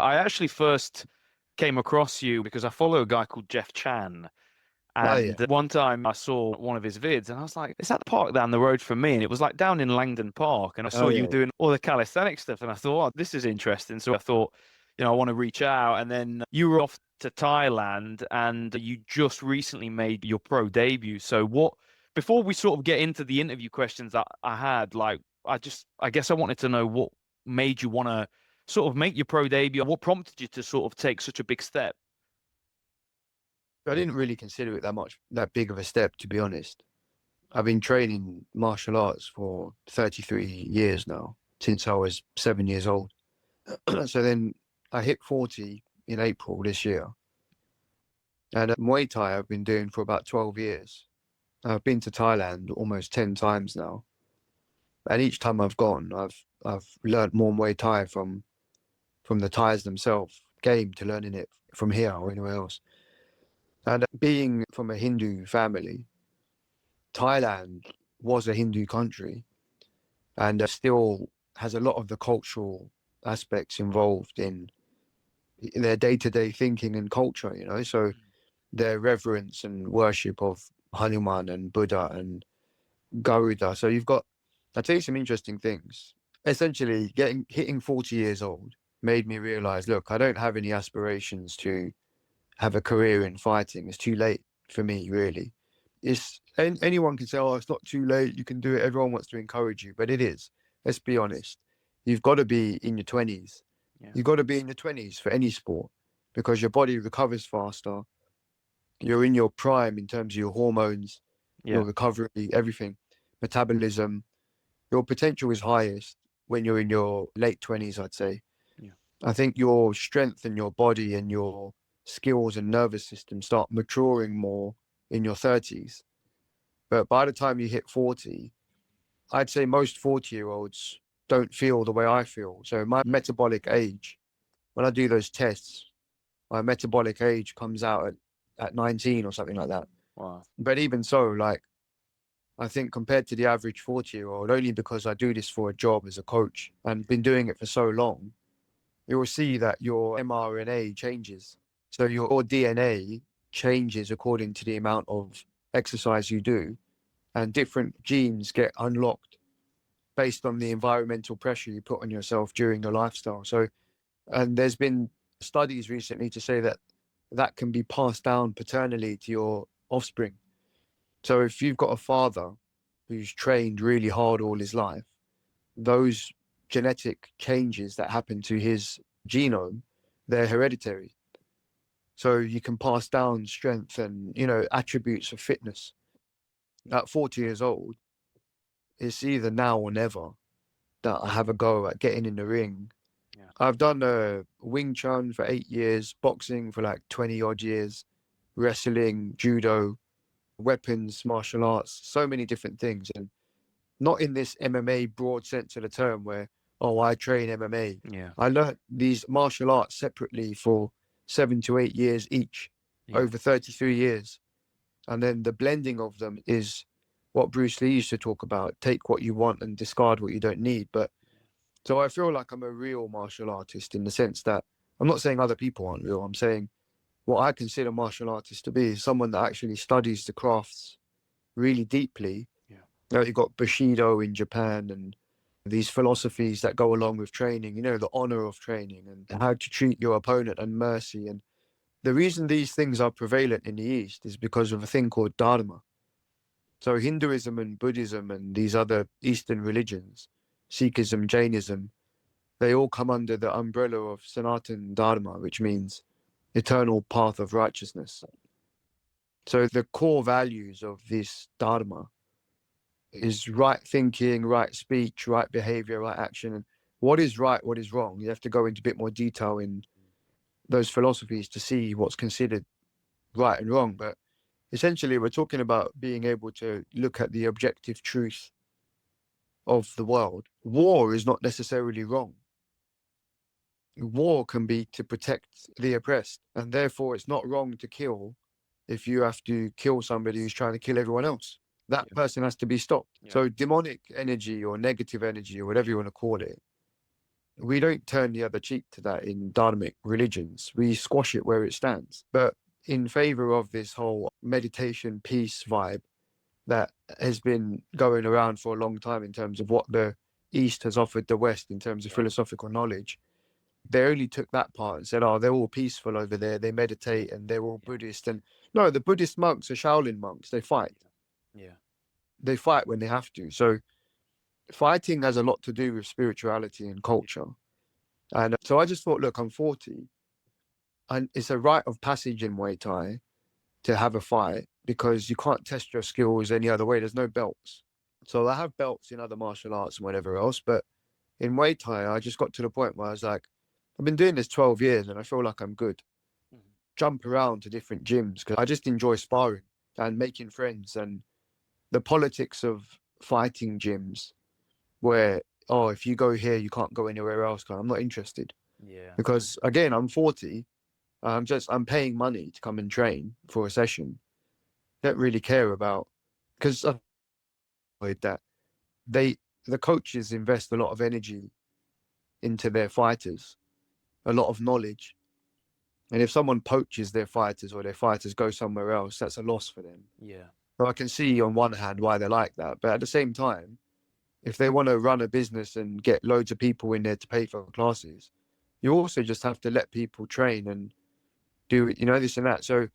I actually first came across you because I follow a guy called Jeff Chan. Oh yeah. And one time I saw one of his vids and I was like, is that the park down the road from me? And it was like down in Langdon Park. And I Oh saw you yeah. doing all the calisthenics stuff. And I thought, oh, this is interesting. So I thought, I want to reach out. And then you were off to Thailand and you just recently made your pro debut. So before we sort of get into the interview questions that I had, like, I guess I wanted to know what made you want to sort of make your pro debut. What prompted you to sort of take such a big step? I didn't really consider it that big of a step, to be honest. I've been training martial arts for 33 years now, since I was 7 years old. So then I hit 40 in April this year. And Muay Thai I've been doing for about 12 years. I've been to Thailand almost 10 times now. And each time I've gone, I've learned more Muay Thai from the Thais themselves, game to learning it from here or anywhere else. And being from a Hindu family, Thailand was a Hindu country and still has a lot of the cultural aspects involved in their day-to-day thinking and culture, so their reverence and worship of Hanuman and Buddha and Garuda. So I'll tell you some interesting things. Essentially, hitting 40 years old made me realize, look, I don't have any aspirations to have a career in fighting. It's too late for me, really. Anyone can say, oh, it's not too late, you can do it. Everyone wants to encourage you, but it is. Let's be honest. You've got to be in your 20s. Yeah. You've got to be in your 20s for any sport because your body recovers faster. You're in your prime in terms of your hormones, Yeah. your recovery, everything, metabolism. Your potential is highest when you're in your late 20s, I'd say. Yeah. I think your strength and your body and your skills and nervous system start maturing more in your 30s. But by the time you hit 40, I'd say most 40-year-olds don't feel the way I feel. So my metabolic age, when I do those tests, my metabolic age comes out at 19 or something like that. Wow. But even so, like, I think compared to the average 40-year-old, only because I do this for a job as a coach and been doing it for so long, you will see that your mRNA changes. So your DNA changes according to the amount of exercise you do, and different genes get unlocked based on the environmental pressure you put on yourself during your lifestyle. So, and there's been studies recently to say that that can be passed down paternally to your offspring. So if you've got a father who's trained really hard all his life, those genetic changes that happen to his genome, they're hereditary. So you can pass down strength and, attributes of fitness. At 40 years old, it's either now or never that I have a go at getting in the ring. Yeah. I've done Wing Chun for 8 years, boxing for like 20 odd years, wrestling, judo, weapons, martial arts, so many different things. And not in this MMA broad sense of the term where, oh, I train MMA. Yeah. I learned these martial arts separately for 7 to 8 years each, Yeah. over 33 years. And then the blending of them is what Bruce Lee used to talk about. Take what you want and discard what you don't need. But so I feel like I'm a real martial artist in the sense that I'm not saying other people aren't real. I'm saying what I consider martial artist to be is someone that actually studies the crafts really deeply. Yeah. You've got Bushido in Japan and these philosophies that go along with training, the honor of training and how to treat your opponent and mercy. And the reason these things are prevalent in the East is because of a thing called Dharma. So Hinduism and Buddhism and these other Eastern religions, Sikhism, Jainism, they all come under the umbrella of Sanatan Dharma, which means eternal path of righteousness. So the core values of this Dharma is right thinking, right speech, right behavior, right action. And what is right, what is wrong? You have to go into a bit more detail in those philosophies to see what's considered right and wrong. But essentially, we're talking about being able to look at the objective truth of the world. War is not necessarily wrong. War can be to protect the oppressed, and therefore it's not wrong to kill if you have to kill somebody who's trying to kill everyone else. That Yeah. person has to be stopped. Yeah. So demonic energy or negative energy or whatever you want to call it, we don't turn the other cheek to that in dharmic religions. We squash it where it stands. But in favor of this whole meditation peace vibe that has been going around for a long time in terms of what the East has offered the West in terms of philosophical knowledge, they only took that part and said, oh, they're all peaceful over there. They meditate and they're all Buddhist. And no, the Buddhist monks are Shaolin monks. They fight. Yeah. They fight when they have to. So fighting has a lot to do with spirituality and culture. And so I just thought, look, I'm 40 and it's a rite of passage in Muay Thai to have a fight because you can't test your skills any other way. There's no belts. So I have belts in other martial arts and whatever else. But in Muay Thai, I just got to the point where I was like, I've been doing this 12 years and I feel like I'm good. Jump around to different gyms because I just enjoy sparring and making friends, and the politics of fighting gyms where, oh, if you go here, you can't go anywhere else. I'm not interested. Yeah. Because again, I'm 40. I'm paying money to come and train for a session. Don't really care about, because that the coaches invest a lot of energy into their fighters, a lot of knowledge. And if someone poaches their fighters or their fighters go somewhere else, that's a loss for them. Yeah. So I can see on one hand why they're like that. But at the same time, if they want to run a business and get loads of people in there to pay for classes, you also just have to let people train and do, this and that. So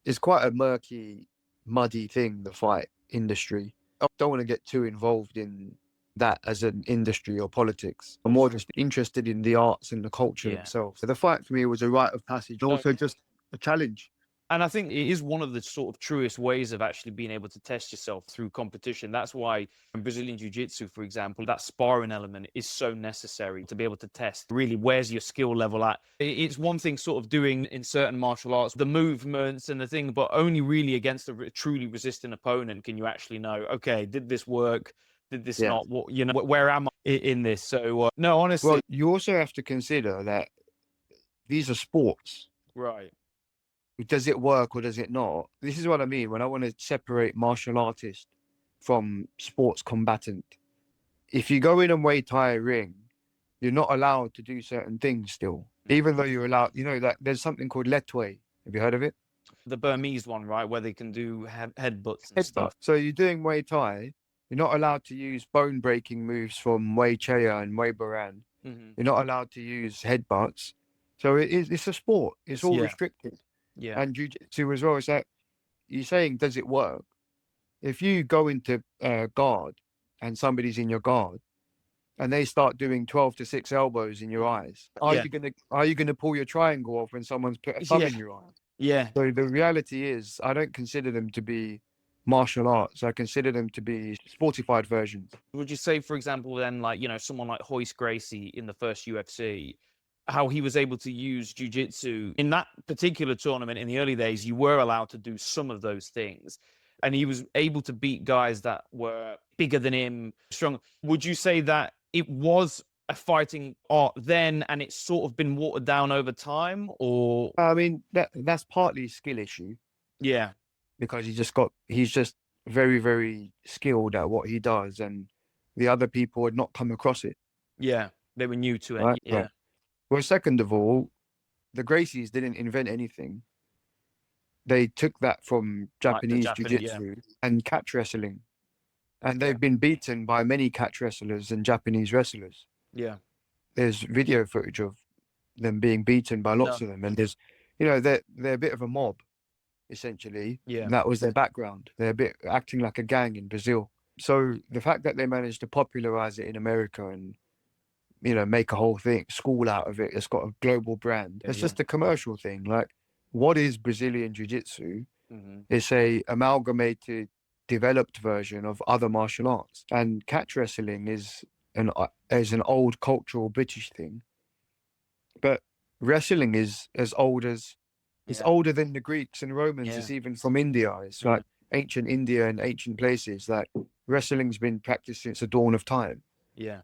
it's quite a murky, muddy thing, the fight industry. I don't want to get too involved in that as an industry or politics. I'm more just interested in the arts and the culture itself. So the fight for me was a rite of passage, also just a challenge. And I think it is one of the sort of truest ways of actually being able to test yourself through competition. That's why in Brazilian Jiu-Jitsu, for example, that sparring element is so necessary to be able to test really where's your skill level at. It's one thing sort of doing in certain martial arts, the movements and the thing, but only really against a truly resistant opponent can you actually know, okay, did this work? Did this not? What, where am I in this? So, no, honestly. Well, you also have to consider that these are sports. Right. Does it work or does it not? This is what I mean when I want to separate martial artist from sports combatant. If you go in a Muay Thai ring, you're not allowed to do certain things still, even though you're allowed, that there's something called letway. Have you heard of it? The Burmese one, right? Where they can do headbutts and stuff. So you're doing Muay Thai, you're not allowed to use bone breaking moves from Muay Chaya and Muay Boran. You're not allowed to use headbutts. So it's a sport. It's all restricted. Yeah. And jiu-jitsu as well. Is that you're saying, does it work? If you go into guard and somebody's in your guard and they start doing 12 to 6 elbows in your eyes, are you gonna pull your triangle off when someone's put a thumb in your eye? Yeah. So the reality is, I don't consider them to be martial arts. I consider them to be sportified versions. Would you say, for example, then, like, someone like Royce Gracie in the first UFC, how he was able to use jiu-jitsu in that particular tournament in the early days? You were allowed to do some of those things, and he was able to beat guys that were bigger than him, strong. Would you say that it was a fighting art then, and it's sort of been watered down over time? Or I mean, that's partly a skill issue. Yeah. Because he's just very, very skilled at what he does, and the other people had not come across it. Yeah, they were new to it. Right? Yeah. Right. Well, second of all, the Gracies didn't invent anything. They took that from Japanese jiu-jitsu and catch wrestling. And they've been beaten by many catch wrestlers and Japanese wrestlers. Yeah. There's video footage of them being beaten by lots of them. And there's, they're a bit of a mob, essentially. Yeah. And that was their background. They're a bit acting like a gang in Brazil. So the fact that they managed to popularize it in America and make a whole school out of it, it's got a global brand. It's just a commercial thing. Like, what is Brazilian Jiu-Jitsu? It's a amalgamated, developed version of other martial arts. And catch wrestling is an old cultural British thing. But wrestling is as old as, it's older than the Greeks and Romans. It's even from India. It's like ancient India and ancient places. Like, wrestling's been practiced since the dawn of time. Yeah.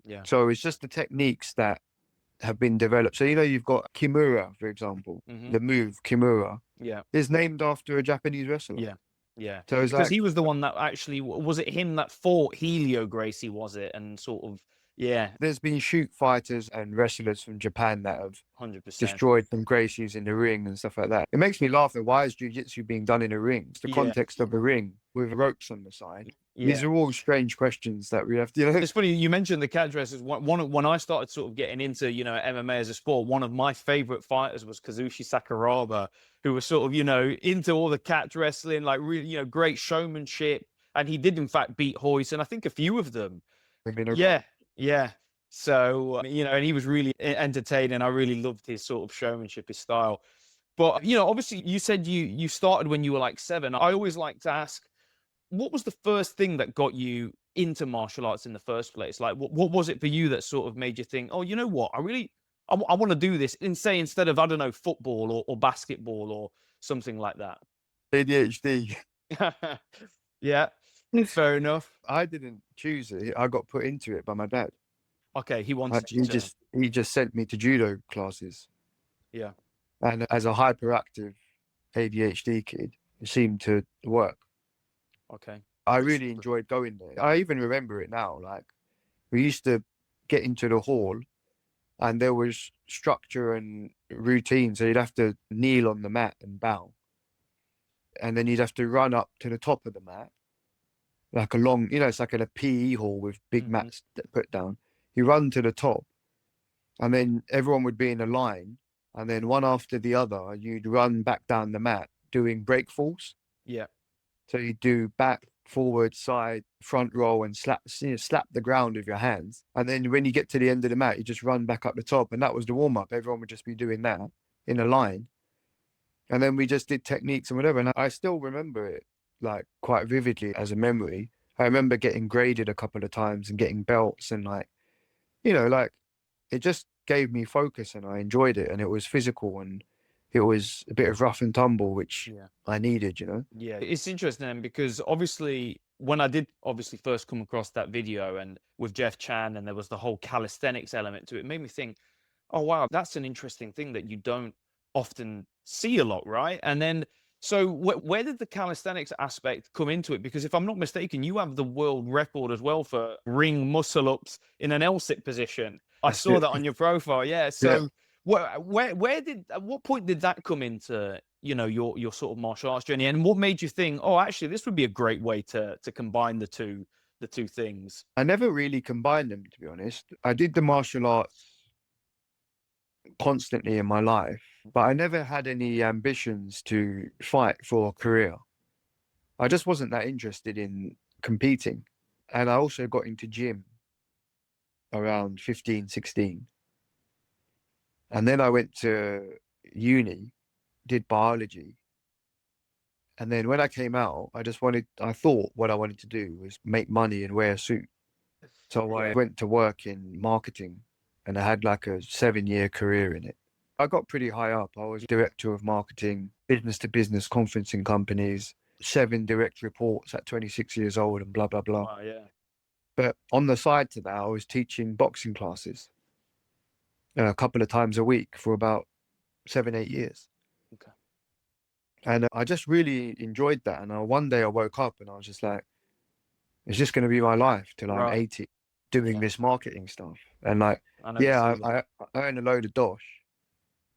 Yeah. So it's just the techniques that have been developed. So, you've got Kimura, for example, the move Kimura is named after a Japanese wrestler. Yeah. Yeah. So because he was the one that actually, was it him that fought Helio Gracie, was it? And sort of, Yeah, There's been shoot fighters and wrestlers from Japan that have 100%. destroyed some Gracies in the ring and stuff like that. It makes me laugh that why is jiu-jitsu being done in a ring? It's the Yeah, context of a ring with ropes on the side. These yeah. are all strange questions that we have to, you know. It's funny you mentioned the catch wrestlers. When I started sort of getting into MMA as a sport, one of my favorite fighters was Kazushi Sakuraba, who was sort of into all the catch wrestling, like really great showmanship, and he did in fact beat Hoist and I think a few of them. I mean, Yeah, yeah. So and he was really entertaining. I really loved his sort of showmanship, his style. But obviously, you said you started when you were like 7. I always like to ask, what was the first thing that got you into martial arts in the first place? Like, what was it for you that sort of made you think, oh, you know what, I want to do this, instead of, I don't know, football or basketball or something like that. ADHD. Yeah, fair enough. I didn't choose it. I got put into it by my dad. Okay, he wanted you He to. just sent me to judo classes, Yeah. and as a hyperactive ADHD kid, it seemed to work. Okay. I really enjoyed going there. I even remember it now. Like, we used to get into the hall, and there was structure and routine. So you'd have to kneel on the mat and bow, and then you'd have to run up to the top of the mat, like a long, it's like in a PE hall with big Hmm. mats that put down. You run to the top, and then everyone would be in a line, and then one after the other, you'd run back down the mat doing break falls. Yeah. So you do back, forward, side, front roll, and slap the ground with your hands. And then when you get to the end of the mat, you just run back up the top. And that was the warm up. Everyone would just be doing that in a line. And then we just did techniques and whatever. And I still remember it like quite vividly as a memory. I remember getting graded a couple of times and getting belts and like it just gave me focus and I enjoyed it. And it was physical and it was a bit of rough and tumble, which Yeah. I needed. Yeah, it's interesting because obviously when I did obviously first come across that video and with Jeff Chan and there was the whole calisthenics element to it, it made me think, oh wow, that's an interesting thing that you don't often see a lot, right? And then so where did the calisthenics aspect come into it? Because if I'm not mistaken, you have the world record as well for ring muscle ups in an L-sit position. I That's saw it. that on your profile. Yeah. Yeah. So at what point did that come into your sort of martial arts journey, and what made you think, oh, actually this would be a great way to combine the two things? I never really combined them, to be honest. I did the martial arts constantly in my life, but I never had any ambitions to fight for a career. I just wasn't that interested in competing. And I also got into gym around 15, 16. And then I went to uni, did biology. And then when I came out, I thought what I wanted to do was make money and wear a suit. So I went to work in marketing and I had like a 7-year career in it. I got pretty high up. I was director of marketing, business to business conferencing companies, 7 direct reports at 26 years old and blah, blah, blah. Wow, yeah. But on the side to that, I was teaching boxing classes a couple of times a week for about 7, 8 years. Okay. And I just really enjoyed that. And one day I woke up and I was just like, is this going to be my life till I'm Right. 80 doing Yeah. this marketing stuff? And like, I know the yeah, feeling. I earn a load of dosh,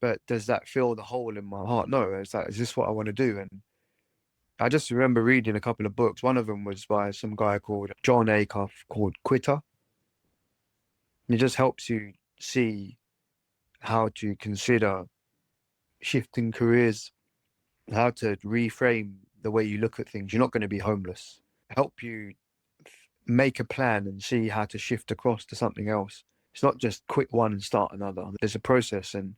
but does that fill the hole in my heart? No, it's like, is this what I want to do? And I just remember reading a couple of books. One of them was by some guy called John Acuff called Quitter. And it just helps you see how to consider shifting careers, how to reframe the way you look at things. You're not going to be homeless. Help you make a plan and see how to shift across to something else. It's not just quit one and start another. There's a process and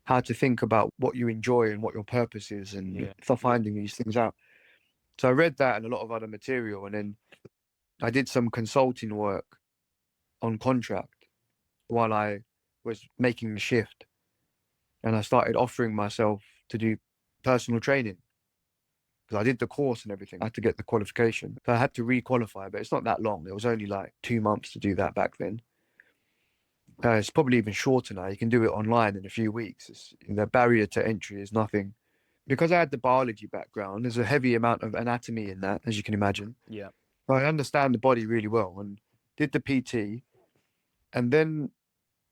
how to think about what you enjoy and what your purpose is and Yeah. start finding these things out. So I read that and a lot of other material, and then I did some consulting work on contract while I was making the shift. And I started offering myself to do personal training because I did the course and everything. I had to get the qualification. So I had to re-qualify, but it's not that long. It was only like 2 months to do that back then. It's probably even shorter now. You can do it online in a few weeks. The barrier to entry is nothing. Because I had the biology background, there's a heavy amount of anatomy in that, as you can imagine. Yeah. I understand the body really well and did the PT. And then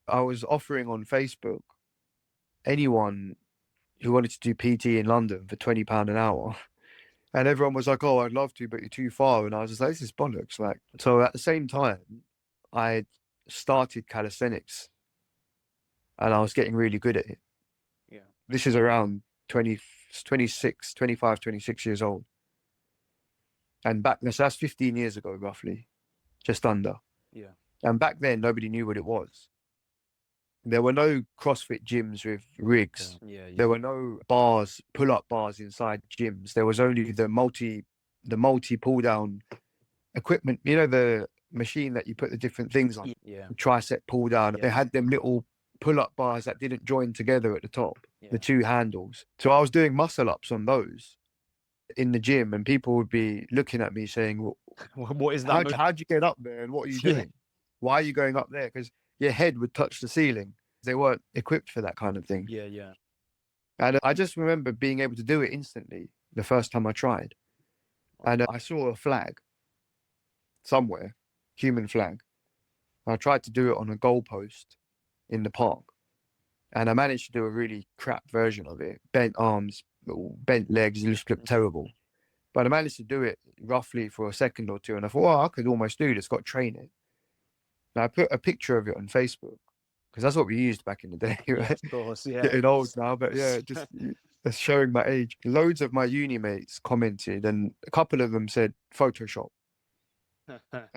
I was offering on Facebook anyone who wanted to do PT in London for £20 an hour. And everyone was like, "Oh, I'd love to, but you're too far." And I was just like, "This is bollocks." Like, so at the same time, I started calisthenics and I was getting really good at it. Yeah. This is around 20, 26, 25, 26 years old. And back then, so that's 15 years ago, roughly, just under. Yeah. And back then, nobody knew what it was. There were no CrossFit gyms with rigs. Yeah. There were no bars, pull-up bars inside gyms. There was only the multi pull-down equipment. You know, the machine that you put the different things on, Yeah. tricep pull-down. Yeah. They had them little pull-up bars that didn't join together at the top, Yeah. the two handles. So I was doing muscle-ups on those in the gym, and people would be looking at me saying, "Well, What is that? how'd you get up there and what are you Yeah. doing? Why are you going up there?" Because your head would touch the ceiling. They weren't equipped for that kind of thing. Yeah. Yeah. And I just remember being able to do it instantly the first time I tried. And I saw a flag somewhere, human flag. I tried to do it on a goalpost in the park. And I managed to do a really crap version of it. Bent arms, bent legs, it just looked terrible. But I managed to do it roughly for a second or two. And I thought, "Oh, I could almost do this, got to train it." And I put a picture of it on Facebook because that's what we used back in the day, right? Yeah, of course. Yeah. Getting old now, but yeah, just showing my age. Loads of my uni mates commented, and a couple of them said Photoshop.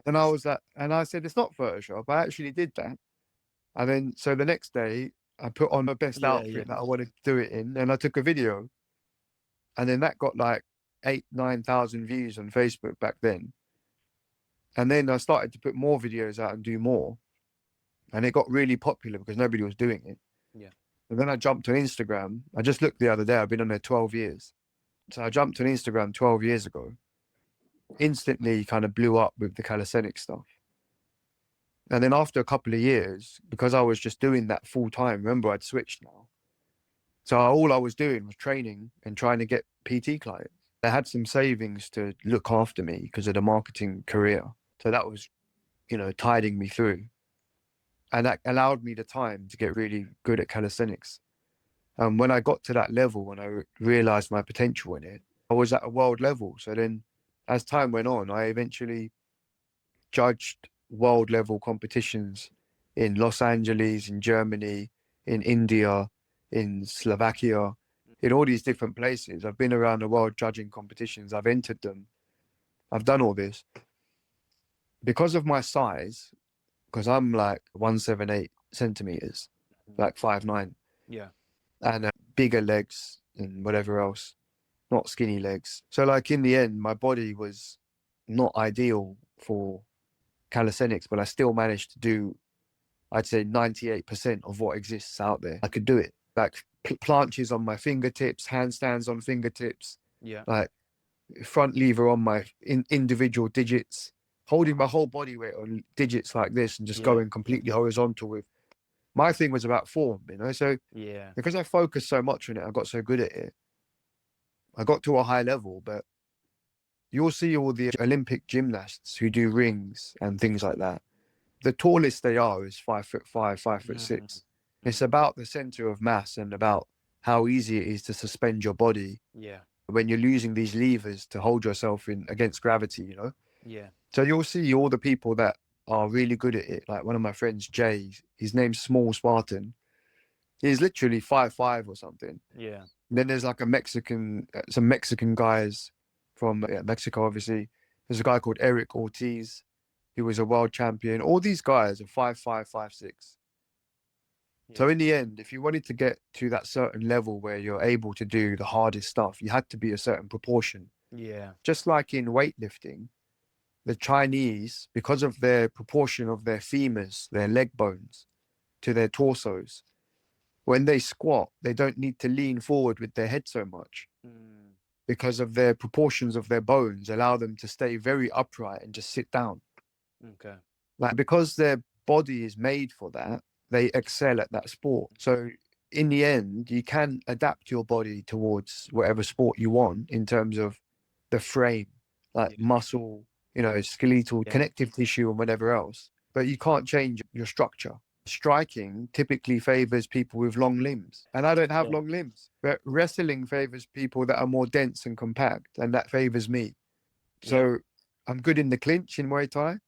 And I was like, and I said, "It's not Photoshop. I actually did that." And then, so the next day, I put on my best outfit that I wanted to do it in, and I took a video. And then that got like 8,000-9,000 views on Facebook back then. And then I started to put more videos out and do more. And it got really popular because nobody was doing it. Yeah. And then I jumped on Instagram. I just looked the other day. I've been on there 12 years. So I jumped on Instagram 12 years ago. Instantly kind of blew up with the calisthenics stuff. And then after a couple of years, because I was just doing that full time, remember I'd switched now. So all I was doing was training and trying to get PT clients. I had some savings to look after me because of the marketing career. So that was, tiding me through. And that allowed me the time to get really good at calisthenics. And when I got to that level, when I realized my potential in it, I was at a world level. So then as time went on, I eventually judged world level competitions in Los Angeles, in Germany, in India, in Slovakia, in all these different places. I've been around the world judging competitions. I've entered them. I've done all this. Because of my size, because I'm like 178 centimeters, like 5'9". Yeah. And bigger legs and whatever else, not skinny legs. So like in the end, my body was not ideal for calisthenics, but I still managed to do, I'd say 98% of what exists out there. I could do it. Like planches on my fingertips, handstands on fingertips, Yeah. like front lever on my individual digits, holding my whole body weight on digits like this and just going completely horizontal with. My thing was about form, so Yeah. because I focused so much on it, I got so good at it. I got to a high level, but you'll see all the Olympic gymnasts who do rings and things like that. The tallest they are is 5'5", 5'6". It's about the center of mass and about how easy it is to suspend your body. Yeah. When you're using these levers to hold yourself in against gravity, Yeah. So you'll see all the people that are really good at it. Like one of my friends, Jay, his name's Small Spartan. He's literally 5'5" or something. Yeah. And then there's like some Mexican guys from Mexico, obviously. There's a guy called Eric Ortiz, who was a world champion. All these guys are 5'5", 5'6". So in the end, if you wanted to get to that certain level where you're able to do the hardest stuff, you had to be a certain proportion. Yeah. Just like in weightlifting, the Chinese, because of their proportion of their femurs, their leg bones, to their torsos, when they squat, they don't need to lean forward with their head so much because of their proportions of their bones allow them to stay very upright and just sit down. Okay. Like because their body is made for that, they excel at that sport. So in the end, you can adapt your body towards whatever sport you want in terms of the frame, like muscle, skeletal, connective tissue and whatever else. but you can't change your structure. Striking typically favors people with long limbs, and I don't have Yeah. long limbs. But wrestling favors people that are more dense and compact, and that favors me. So I'm good in the clinch in Muay Thai.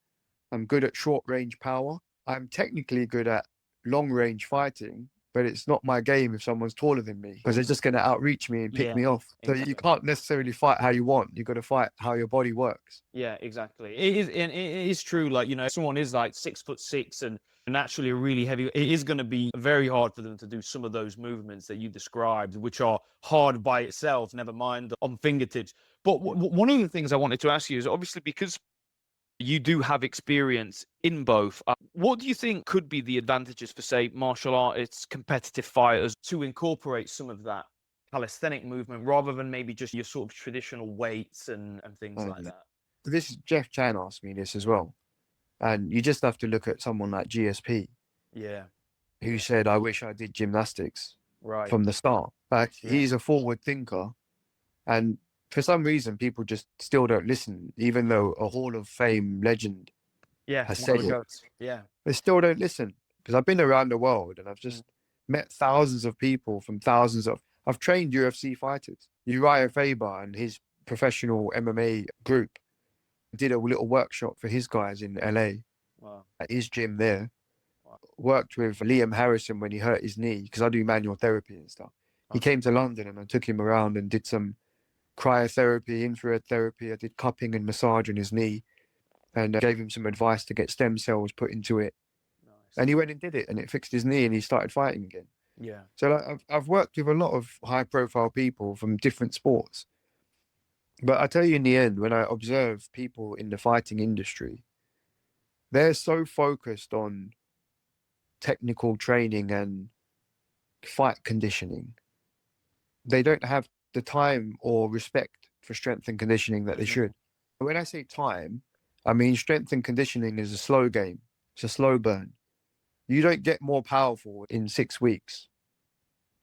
I'm good at short range power. I'm technically good at long range fighting, but it's not my game if someone's taller than me, because they're just going to outreach me and pick Yeah, me off. So you exactly. can't necessarily fight how you want. You've got to fight how your body works. Yeah, exactly. It is, and it is true. Like, someone is like 6'6" and naturally really heavy. It is going to be very hard for them to do some of those movements that you described, which are hard by itself, never mind on fingertips. But one of the things I wanted to ask you is obviously because you do have experience in both. What do you think could be the advantages for, say, martial artists, competitive fighters to incorporate some of that calisthenic movement rather than maybe just your sort of traditional weights and things like that? This Jeff Chan asked me this as well. And you just have to look at someone like GSP, Yeah, who said, I wish I did gymnastics right. from the start. Like, Yeah. he's a forward thinker. And for some reason, people just still don't listen, even though a Hall of Fame legend Yeah, has one of said the it. goats. Yeah. They still don't listen, because I've been around the world and I've just met thousands of people from I've trained UFC fighters. Uriah Faber and his professional MMA group did a little workshop for his guys in LA Wow. at his gym there. Wow. Worked with Liam Harrison when he hurt his knee, because I do manual therapy and stuff. He Okay. came to London and I took him around and did some cryotherapy, infrared therapy. I did cupping and massage on his knee, and gave him some advice to get stem cells put into it. Nice. And he went and did it, and it fixed his knee, and he started fighting again. Yeah. So like, I've worked with a lot of high profile people from different sports. But I tell you, in the end, when I observe people in the fighting industry, they're so focused on technical training and fight conditioning. They don't have the time or respect for strength and conditioning that they should. When I say time, I mean strength and conditioning is a slow game. It's a slow burn. You don't get more powerful in 6 weeks.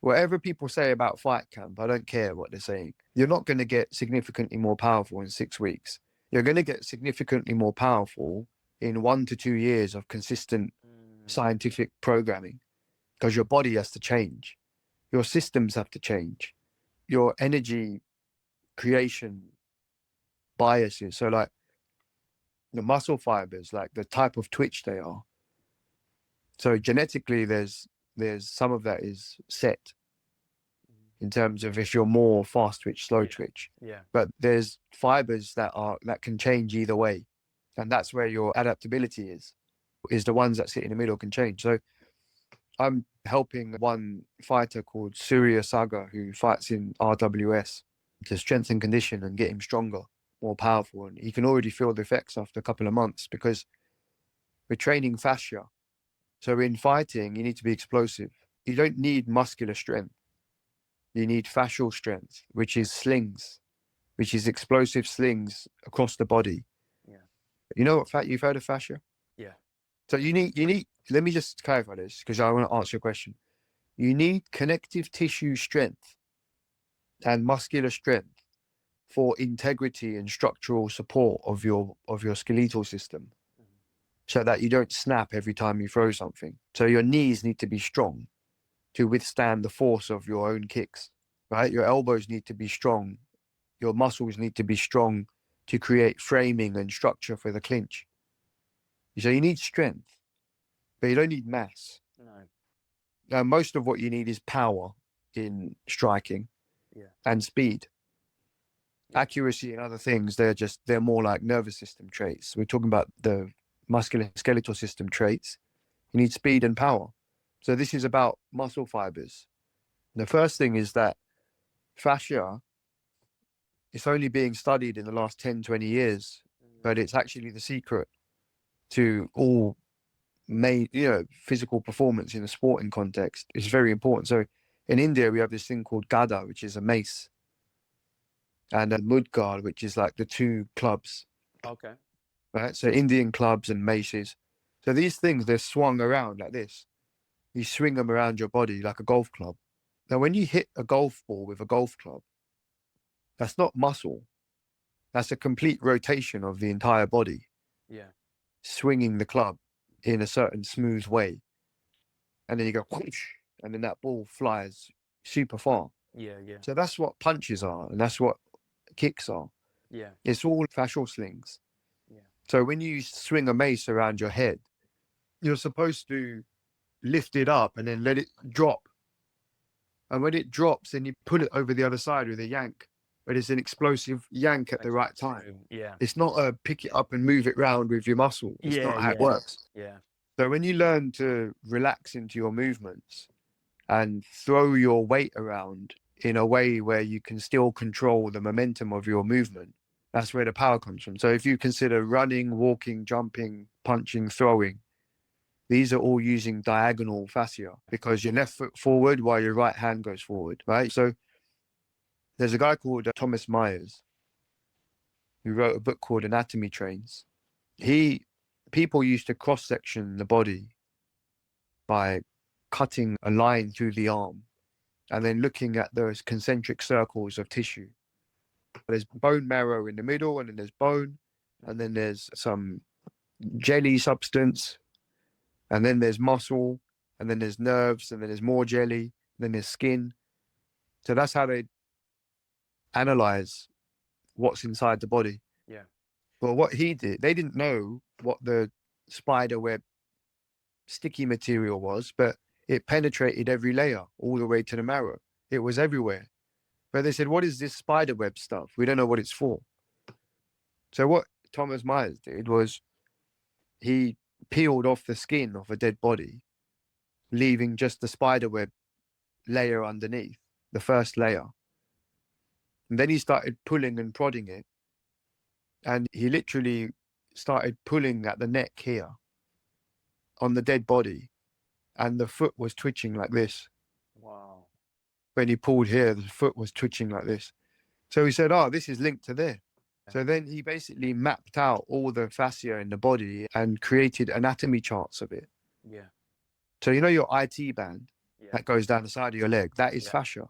Whatever people say about fight camp, I don't care what they're saying. You're not going to get significantly more powerful in 6 weeks. You're going to get significantly more powerful in 1 to 2 years of consistent scientific programming, because your body has to change. Your systems have to change. Your energy creation biases. So like the muscle fibers, like the type of twitch they are. So genetically, there's some of that is set in terms of if you're more fast twitch, slow twitch. Yeah. But there's fibers that can change either way. And that's where your adaptability is the ones that sit in the middle can change. So I'm helping one fighter called Surya Saga, who fights in RWS, to strengthen condition and get him stronger, more powerful. And he can already feel the effects after a couple of months, because we're training fascia. So in fighting, you need to be explosive. You don't need muscular strength. You need fascial strength, which is slings, which is explosive slings across the body. Yeah. You know what you've heard of fascia? Yeah. So you need, let me just clarify this, because I want to answer your question. You need connective tissue strength and muscular strength for integrity and structural support of your skeletal system, so that you don't snap every time you throw something. So your knees need to be strong to withstand the force of your own kicks, right? Your elbows need to be strong. Your muscles need to be strong to create framing and structure for the clinch. So you need strength, but you don't need mass. No. Now, most of what you need is power in striking and speed. Accuracy and other things, they're more like nervous system traits. We're talking about the musculoskeletal system traits. You need speed and power. So this is about muscle fibers. The first thing is that fascia is only being studied in the last 10, 20 years, but it's actually the secret to all physical performance in a sporting context. Is very important. So in India, we have this thing called gada, which is a mace, and a mudguard, which is like the two clubs. Okay. Right? So Indian clubs and maces. So these things, they're swung around like this. You swing them around your body like a golf club. Now, when you hit a golf ball with a golf club, that's not muscle. That's a complete rotation of the entire body. Yeah. Swinging the club in a certain smooth way. And then you go whoosh, and then that ball flies super far. Yeah, yeah, So that's what punches are, and that's what kicks are. yeah, It's all fascial slings. yeah. So when you swing a mace around your head, you're supposed to lift it up and then let it drop. And when it drops, then you pull it over the other side with a yank. But it's an explosive yank at the right time. Yeah, It's not a pick it up and move it round with your muscle. It's yeah, not how it yeah, works. yeah, So when you learn to relax into your movements and throw your weight around in a way where you can still control the momentum of your movement, that's where the power comes from. So if you consider running, walking, jumping, punching, throwing, these are all using diagonal fascia because your left foot forward while your right hand goes forward, right? So there's a guy called Thomas Myers who wrote a book called Anatomy Trains. People used to cross-section the body by cutting a line through the arm and then looking at those concentric circles of tissue. There's bone marrow in the middle, and then there's bone, and then there's some jelly substance, and then there's muscle, and then there's nerves, and then there's more jelly, and then there's skin. So that's how they analyze what's inside the body. yeah, But what he did, they didn't know what the spider web sticky material was, but it penetrated every layer all the way to the marrow. It was everywhere. But they said, what is this spider web stuff? We don't know what it's for. So what Thomas Myers did was he peeled off the skin of a dead body, leaving just the spider web layer underneath, the first layer. And then he started pulling and prodding it. And he literally started pulling at the neck here on the dead body. And the foot was twitching like this. wow, When he pulled here, the foot was twitching like this. So he said, oh, this is linked to there. So then he basically mapped out all the fascia in the body and created anatomy charts of it. yeah, So you know your IT band yeah, that goes down the side of your leg, that is yeah. fascia.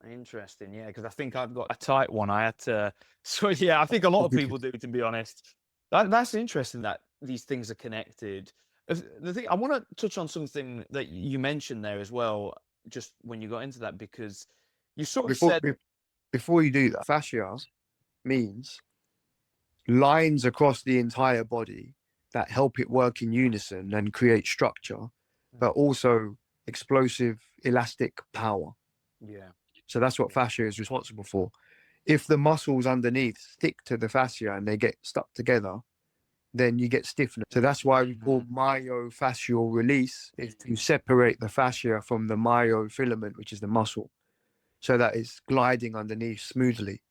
Interesting, yeah, because I think I've got a tight one. I had to, so yeah, I think a lot of people do, to be honest. That's interesting that these things are connected. The thing I want to touch on something that you mentioned there as well, just when you got into that, because you sort of Before said, before you do that, fascia means lines across the entire body that help it work in unison and create structure, but also explosive elastic power. yeah, So that's what fascia is responsible for. If the muscles underneath stick to the fascia and they get stuck together, then you get stiffness. So that's why we call myofascial release is to separate the fascia from the myofilament, which is the muscle, so that it's gliding underneath smoothly,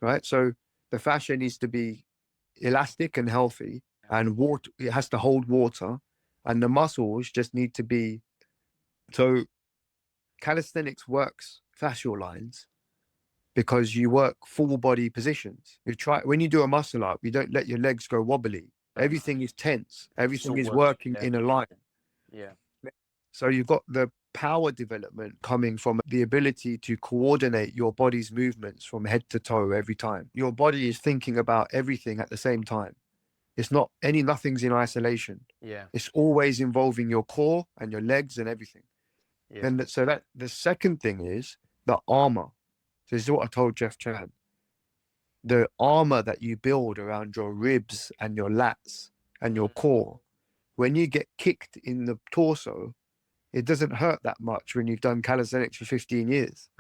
right? So the fascia needs to be elastic and healthy, and water, it has to hold water, and the muscles just need to be. So calisthenics works fascial lines because you work full body positions. You try when you do a muscle up, you don't let your legs go wobbly. Everything is tense. Everything is working in a line. yeah, So you've got the power development coming from the ability to coordinate your body's movements from head to toe every time. Your body is thinking about everything at the same time. It's not nothing's in isolation. yeah, It's always involving your core and your legs and everything. yeah, And so that the second thing is the armor. So this is what I told Jeff Chan. The armor that you build around your ribs and your lats and your core, when you get kicked in the torso, it doesn't hurt that much when you've done calisthenics for 15 years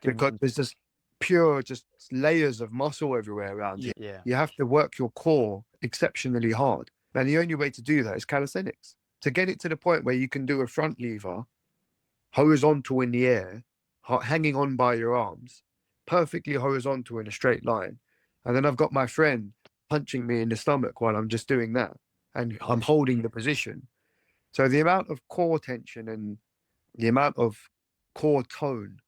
because there's just just layers of muscle everywhere around you. yeah, You have to work your core exceptionally hard. And the only way to do that is calisthenics. To get it to the point where you can do a front lever horizontal in the air, hanging on by your arms, perfectly horizontal in a straight line. And then I've got my friend punching me in the stomach while I'm just doing that. And I'm holding the position. So the amount of core tension and the amount of core tone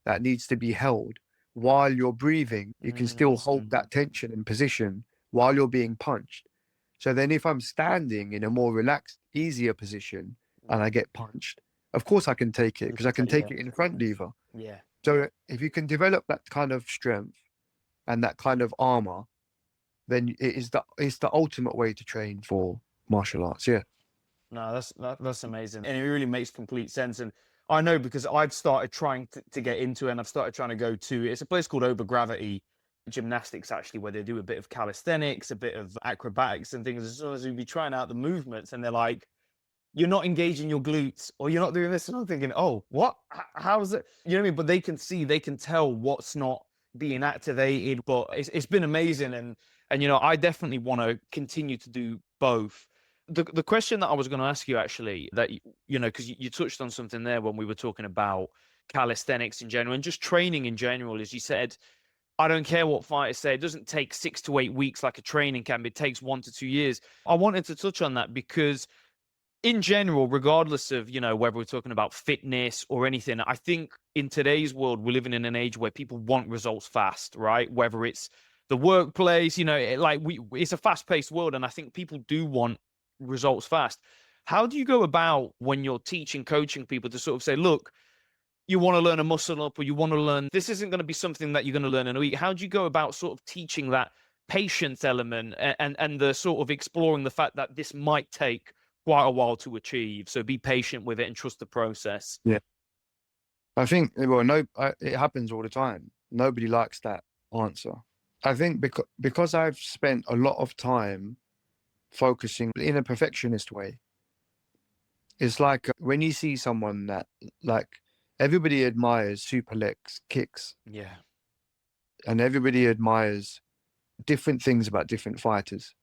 that needs to be held while you're breathing, you can still hold that tension and position while you're being punched. So then if I'm standing in a more relaxed, easier position and I get punched, of course I can take it because I can take it in a front lever. yeah, So if you can develop that kind of strength and that kind of armor, then it's the ultimate way to train for martial arts. Yeah. No, that's amazing, and it really makes complete sense. And I know because I've started trying to get into it, and I've started trying to go to. It's a place called Overgravity Gymnastics, actually, where they do a bit of calisthenics, a bit of acrobatics, and things. As soon as we be trying out the movements, and they're like, "You're not engaging your glutes, or you're not doing this," and I'm thinking, "Oh, what? How is it?" You know what I mean? But they can see, they can tell what's not being activated. But it's been amazing, and I definitely want to continue to do both. The question that I was going to ask you, actually, that because you touched on something there when we were talking about calisthenics in general and just training in general, as you said, I don't care what fighters say. It doesn't take 6 to 8 weeks like a training camp. It takes 1 to 2 years. I wanted to touch on that because in general, regardless of, whether we're talking about fitness or anything, I think in today's world, we're living in an age where people want results fast, right? Whether it's the workplace, it's a fast paced world. And I think people do want results fast. How do you go about when you're teaching, coaching people to sort of say, look, you want to learn a muscle up, or you want to learn, this isn't going to be something that you're going to learn in a week. How do you go about sort of teaching that patience element and the sort of exploring the fact that this might take quite a while to achieve? So be patient with it and trust the process. Yeah. I think, well, no, it happens all the time. Nobody likes that answer. I think because I've spent a lot of time focusing in a perfectionist way. It's like when you see someone that, like, everybody admires super legs kicks, Yeah. and everybody admires different things about different fighters.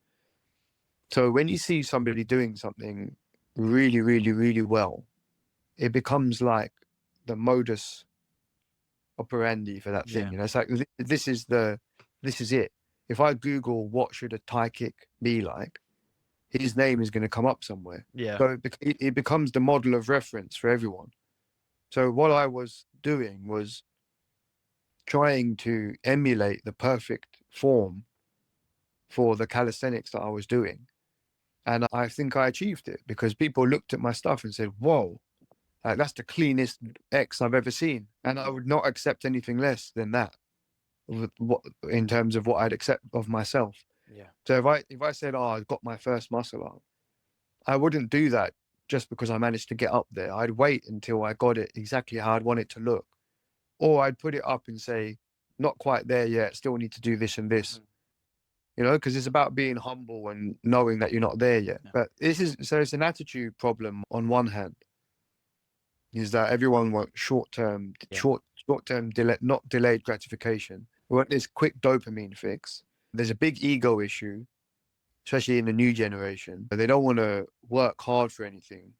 So when you see somebody doing something really, really, really well, it becomes like the modus operandi for that thing. Yeah. It's like this is it. If I Google what should a Thai kick be like, his name is going to come up somewhere. Yeah. So it becomes the model of reference for everyone. So what I was doing was trying to emulate the perfect form for the calisthenics that I was doing. And I think I achieved it because people looked at my stuff and said, whoa, like, that's the cleanest X I've ever seen. And I would not accept anything less than that in terms of what I'd accept of myself. Yeah. So if I said, oh, I've got my first muscle up, I wouldn't do that just because I managed to get up there. I'd wait until I got it exactly how I'd want it to look. Or I'd put it up and say, not quite there yet, still need to do this and this. Because it's about being humble and knowing that you're not there yet. Yeah. But it's an attitude problem on one hand, is that everyone wants short-term, not delayed gratification. We want this quick dopamine fix. There's a big ego issue, especially in the new generation. They don't want to work hard for anything.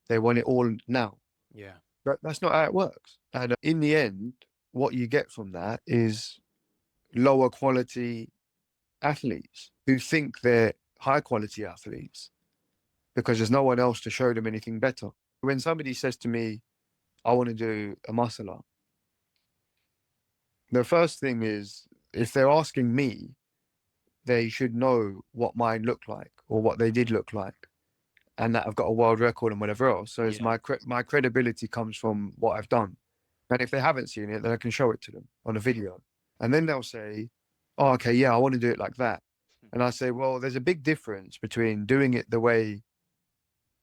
They want it all now. Yeah. But that's not how it works. And in the end, what you get from that is lower quality athletes who think they're high quality athletes because there's no one else to show them anything better. When somebody says to me, I want to do a muscle up, the first thing is, if they're asking me, they should know what mine looked like or what they did look like, and that I've got a world record and whatever else. So it's my credibility comes from what I've done. And if they haven't seen it, then I can show it to them on a video. And then they'll say, oh, okay, yeah, I want to do it like that. And I say, well, there's a big difference between doing it the way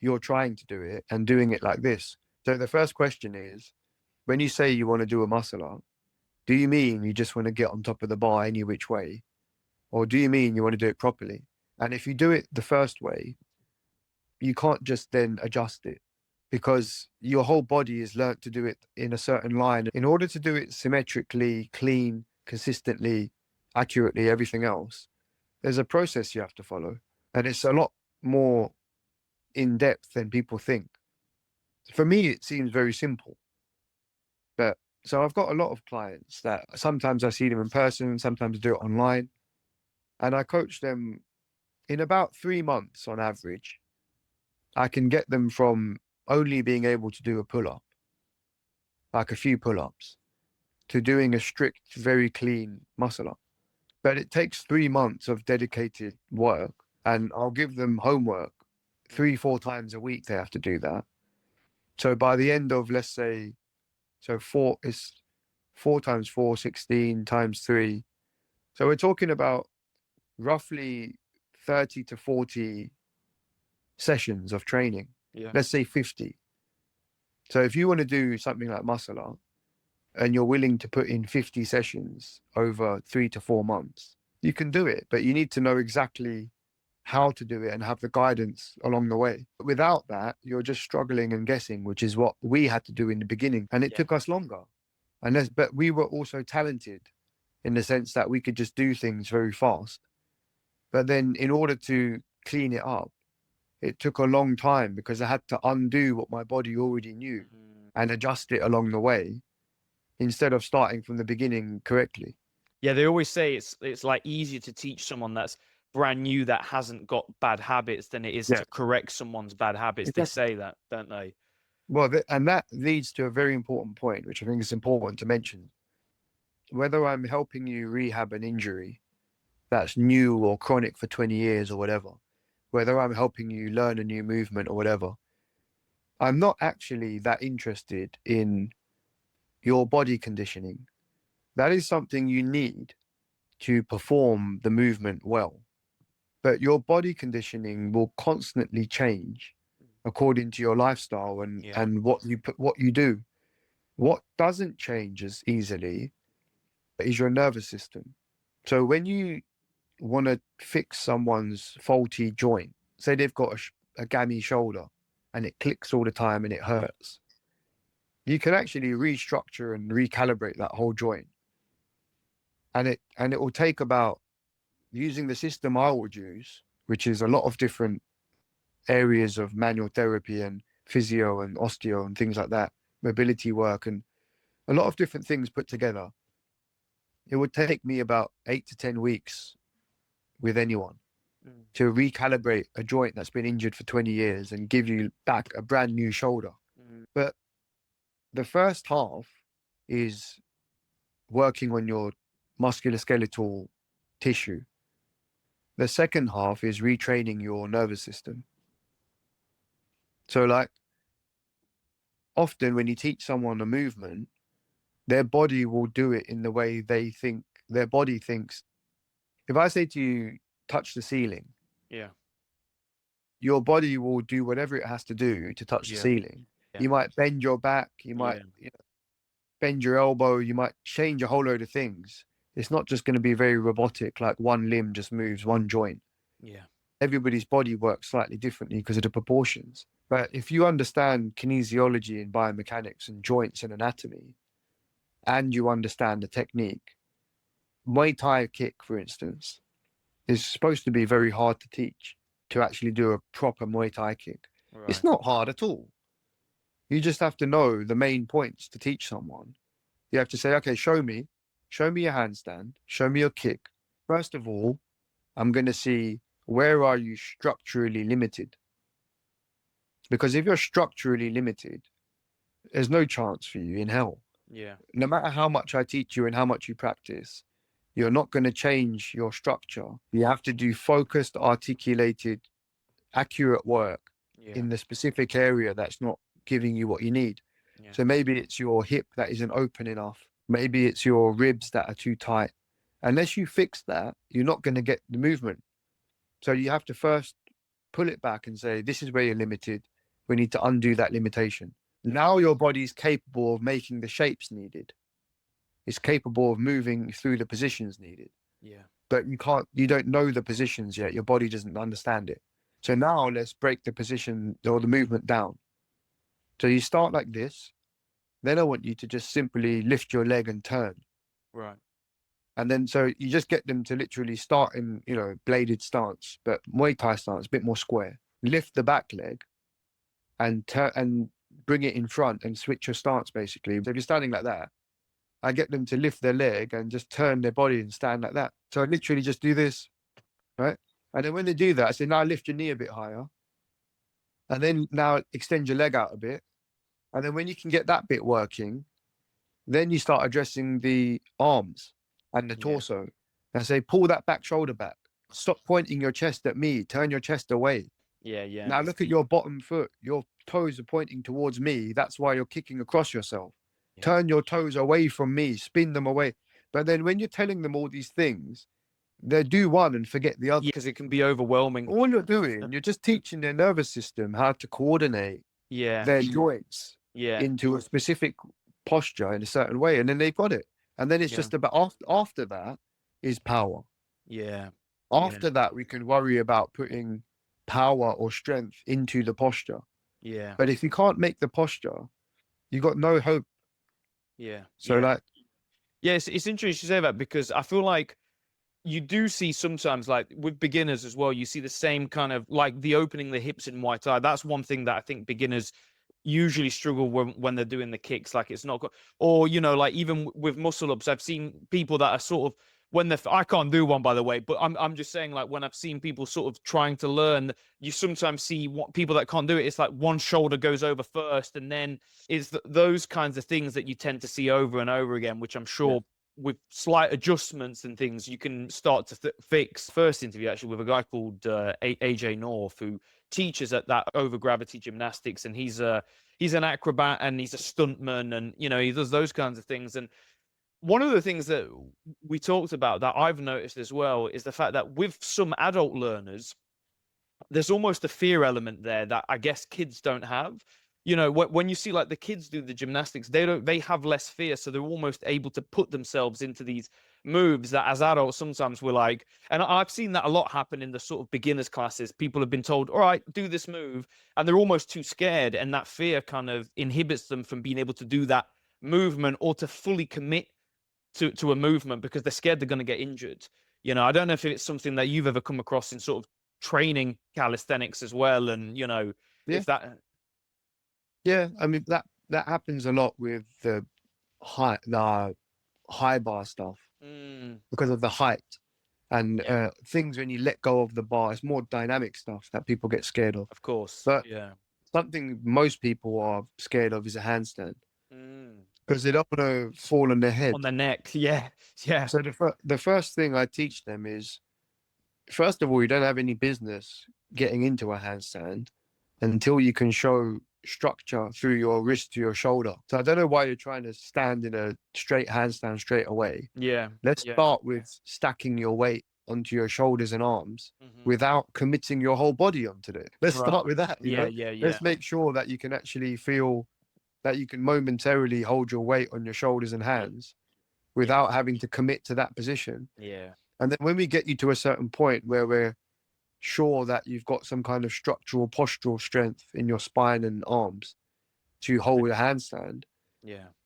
you're trying to do it and doing it like this. So the first question is, when you say you want to do a muscle up, do you mean you just want to get on top of the bar any which way? Or do you mean you want to do it properly? And if you do it the first way, you can't just then adjust it, because your whole body is learnt to do it in a certain line. In order to do it symmetrically, clean, consistently, accurately, everything else, there's a process you have to follow. And it's a lot more in depth than people think. For me, it seems very simple. But so I've got a lot of clients that sometimes I see them in person, sometimes do it online. And I coach them in about 3 months on average. I can get them from only being able to do a pull-up, like a few pull-ups, to doing a strict, very clean muscle up. But it takes 3 months of dedicated work, and I'll give them homework 3-4 times a week. They have to do that. So by the end of, let's say, so 4 times 4, 16 times 3. So we're talking about roughly 30 to 40 sessions of training. Yeah. Let's say 50. So if you want to do something like muscle art and you're willing to put in 50 sessions over 3 to 4 months, you can do it, but you need to know exactly how to do it and have the guidance along the way. Without that, you're just struggling and guessing, which is what we had to do in the beginning. And it took us longer. But we were also talented in the sense that we could just do things very fast. But then in order to clean it up, it took a long time because I had to undo what my body already knew and adjust it along the way instead of starting from the beginning correctly. Yeah, they always say it's like easier to teach someone that's brand new that hasn't got bad habits than it is to correct someone's bad habits. They say that, don't they? Well, and that leads to a very important point, which I think is important to mention. Whether I'm helping you rehab an injury that's new or chronic for 20 years or whatever, whether I'm helping you learn a new movement or whatever, I'm not actually that interested in your body conditioning. That is something you need to perform the movement well. But your body conditioning will constantly change according to your lifestyle and what you do. What doesn't change as easily is your nervous system. So when you want to fix someone's faulty joint, say they've got a gammy shoulder and it clicks all the time and it hurts, you can actually restructure and recalibrate that whole joint. And it will take about, using the system I would use, which is a lot of different areas of manual therapy and physio and osteo and things like that, mobility work and a lot of different things put together. It would take me about 8 to 10 weeks with anyone to recalibrate a joint that's been injured for 20 years and give you back a brand new shoulder. But the first half is working on your musculoskeletal tissue. The second half is retraining your nervous system. So like often when you teach someone a movement, their body will do it in the way they think their body thinks. If I say to you, touch the ceiling, your body will do whatever it has to do to touch the ceiling. You might bend your back, you might bend your elbow, you might change a whole load of things. It's not just going to be very robotic, like one limb just moves, one joint. Everybody's body works slightly differently because of the proportions. But if you understand kinesiology and biomechanics and joints and anatomy, and you understand the technique, Muay Thai kick, for instance, is supposed to be very hard to teach, to actually do a proper Muay Thai kick. It's not hard at all. You just have to know the main points to teach someone. You have to say, okay, show me your handstand, show me your kick. First of all, I'm going to see, where are you structurally limited? Because if you're structurally limited, there's no chance for you in hell. No matter how much I teach you and how much you practice, you're not going to change your structure. You have to do focused, articulated, accurate work in the specific area that's not giving you what you need. So maybe it's your hip that isn't open enough. Maybe it's your ribs that are too tight. Unless you fix that, you're not going to get the movement. So you have to first pull it back and say, this is where you're limited. We need to undo that limitation. Now your body's capable of making the shapes needed. It's capable of moving through the positions needed. But you don't know the positions yet. Your body doesn't understand it. So now let's break the position or the movement down. So you start like this. Then I want you to just simply lift your leg and turn. And then, so you just get them to literally start in, bladed stance, but Muay Thai stance, a bit more square. Lift the back leg and turn and bring it in front and switch your stance, basically. So if you're standing like that, I get them to lift their leg and just turn their body and stand like that. So I literally just do this, right? And then when they do that, I say, now lift your knee a bit higher. And then now extend your leg out a bit. And then when you can get that bit working, then you start addressing the arms and the torso. And say, pull that back shoulder back. Stop pointing your chest at me. Turn your chest away. Now look at your bottom foot. Your toes are pointing towards me. That's why you're kicking across yourself. Turn your toes away from me. Spin them away. But then when you're telling them all these things, they do one and forget the other. Because it can be overwhelming. All you're doing, you're just teaching their nervous system how to coordinate Yeah. their joints Yeah. into a specific posture in a certain way, and then they've got it. And then it's Yeah. just about after that is power. Yeah. After that, we can worry about putting power or strength into the posture. Yeah. But if you can't make the posture, you got no hope. Yeah. So yeah. like, Yeah, it's interesting you say that, because I feel like you do see sometimes, like with beginners as well, you see the same kind of, like the opening the hips in Muay Thai. That's one thing that I think beginners usually struggle when they're doing the kicks. Like it's not, or, you know, like even with muscle ups, I've seen people that are sort of, when they're, I can't do one, by the way, but I'm just saying, like when I've seen people sort of trying to learn, you sometimes see what people that can't do it, it's like one shoulder goes over first, and then it's those kinds of things that you tend to see over and over again, which I'm sure with slight adjustments and things you can start to fix. First interview actually with a guy called AJ North, who teaches at that over gravity gymnastics, and he's an acrobat and he's a stuntman, and you know, he does those kinds of things. And one of the things that we talked about that I've noticed as well is the fact that with some adult learners, there's almost a fear element there that I guess kids don't have. You know, when you see like the kids do the gymnastics, they have less fear, so they're almost able to put themselves into these moves that as adults sometimes we're like, and I've seen that a lot happen in the sort of beginners classes. People have been told, all right, do this move, and they're almost too scared, and that fear kind of inhibits them from being able to do that movement or to fully commit to a movement, because they're scared they're going to get injured. You know, I don't know if it's something that you've ever come across in sort of training calisthenics as well, and you know, if that. Yeah, I mean that happens a lot with the high bar stuff because of the height and things when you let go of the bar. It's more dynamic stuff that people get scared of. Of course, But yeah. something most people are scared of is a handstand because they don't want to fall on their head. On the neck, yeah. So the first thing I teach them is, first of all, you don't have any business getting into a handstand until you can show structure through your wrist to your shoulder. So I don't know why you're trying to stand in a straight handstand straight away. Yeah. Let's start with stacking your weight onto your shoulders and arms without committing your whole body onto it. Let's start with that. You know? Let's make sure that you can actually feel that you can momentarily hold your weight on your shoulders and hands without having to commit to that position. Yeah. And then when we get you to a certain point where we're sure that you've got some kind of structural postural strength in your spine and arms to hold a handstand,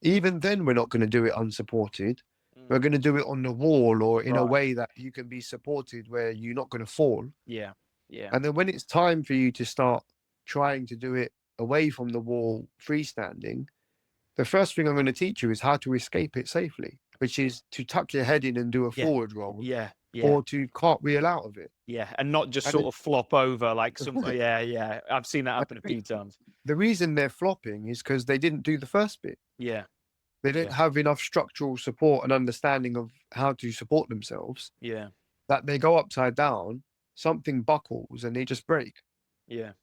even then we're not going to do it unsupported. We're going to do it on the wall or in a way that you can be supported where you're not going to fall. And then when it's time for you to start trying to do it away from the wall freestanding, the first thing I'm going to teach you is how to escape it safely, which is to tuck your head in and do a forward roll. Or to cartwheel out of it. And not just sort of flop over like some. I've seen that happen a few times. The reason they're flopping is because they didn't do the first bit. They don't have enough structural support and understanding of how to support themselves. That they go upside down, something buckles and they just break. No,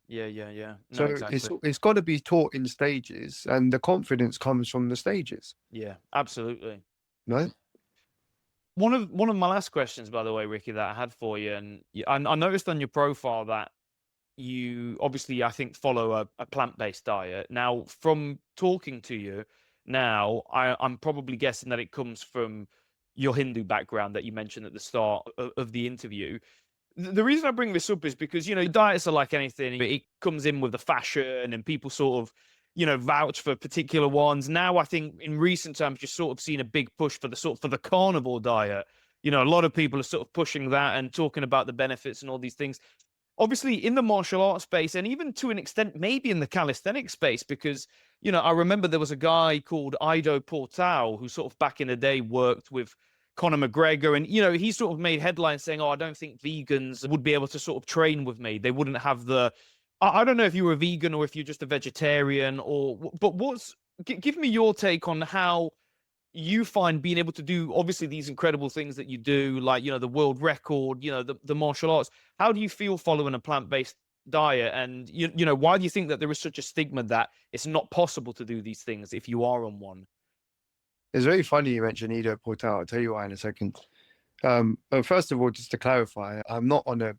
so exactly. it's got to be taught in stages, and the confidence comes from the stages. Absolutely. No. One of my last questions, by the way, Riki, that I had for you, and I noticed on your profile that you obviously, I think, follow a plant-based diet. Now, from talking to you now, I'm probably guessing that it comes from your Hindu background that you mentioned at the start of the interview. The reason I bring this up is because, you know, diets are like anything. It comes in with the fashion and people sort of, you know, vouch for particular ones. Now, I think in recent times, you're sort of seen a big push for the carnivore diet. You know, a lot of people are sort of pushing that and talking about the benefits and all these things. Obviously, in the martial arts space, and even to an extent, maybe in the calisthenics space, because, you know, I remember there was a guy called Ido Portal who sort of back in the day worked with Conor McGregor, and, you know, he sort of made headlines saying, oh, I don't think vegans would be able to sort of train with me. They wouldn't have the, I don't know if you were a vegan or if you're just a vegetarian, but give me your take on how you find being able to do obviously these incredible things that you do, like, you know, the world record, you know, the martial arts. How do you feel following a plant-based diet? And, you know, why do you think that there is such a stigma that it's not possible to do these things if you are on one? It's very funny you mentioned Ido Portal. I'll tell you why in a second. First of all, just to clarify, I'm not on a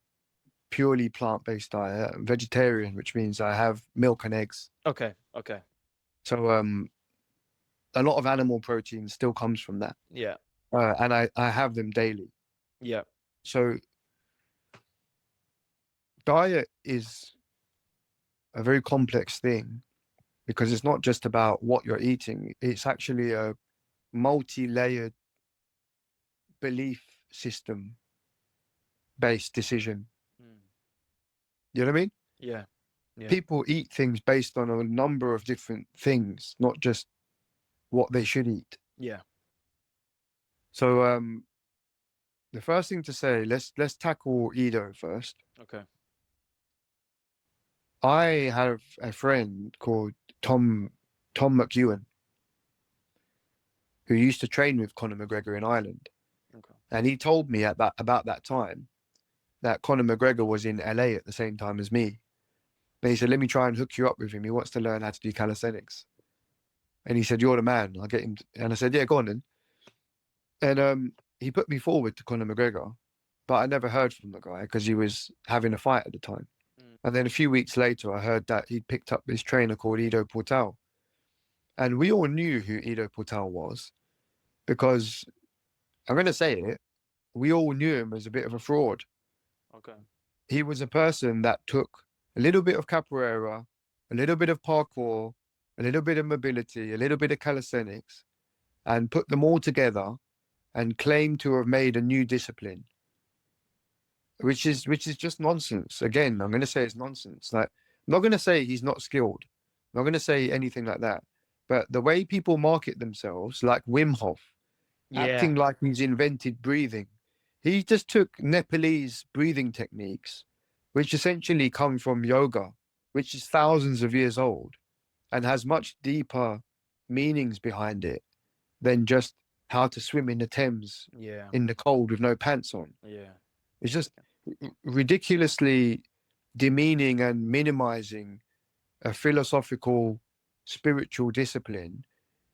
purely plant-based diet. I'm vegetarian, which means I have milk and eggs. Okay. Okay. So a lot of animal protein still comes from that. Yeah. And I have them daily. Yeah. So diet is a very complex thing because it's not just about what you're eating. It's actually a multi-layered belief system based decision. Mm. You know what I mean? Yeah. Yeah. People eat things based on a number of different things, not just what they should eat. Yeah. So the first thing to say, let's tackle Edo first. Okay. I have a friend called Tom McEwen who used to train with Conor McGregor in Ireland. Okay. And he told me about that time that Conor McGregor was in LA at the same time as me. And he said, let me try and hook you up with him. He wants to learn how to do calisthenics. And he said, you're the man. I'll get him. And I said, yeah, go on then. And he put me forward to Conor McGregor, but I never heard from the guy because he was having a fight at the time. Mm. And then a few weeks later, I heard that he'd picked up this trainer called Ido Portal. And we all knew who Ido Portal was because I'm going to say it, we all knew him as a bit of a fraud. Okay. He was a person that took a little bit of capoeira, a little bit of parkour, a little bit of mobility, a little bit of calisthenics, and put them all together and claimed to have made a new discipline, which is just nonsense. Again, I'm going to say it's nonsense. Like, I'm not going to say he's not skilled. I'm not going to say anything like that. But the way people market themselves, like Wim Hof, Yeah. acting like he's invented breathing. He just took Nepalese breathing techniques, which essentially come from yoga, which is thousands of years old and has much deeper meanings behind it than just how to swim in the Thames Yeah. in the cold with no pants on. Yeah. It's just ridiculously demeaning and minimizing a philosophical, spiritual discipline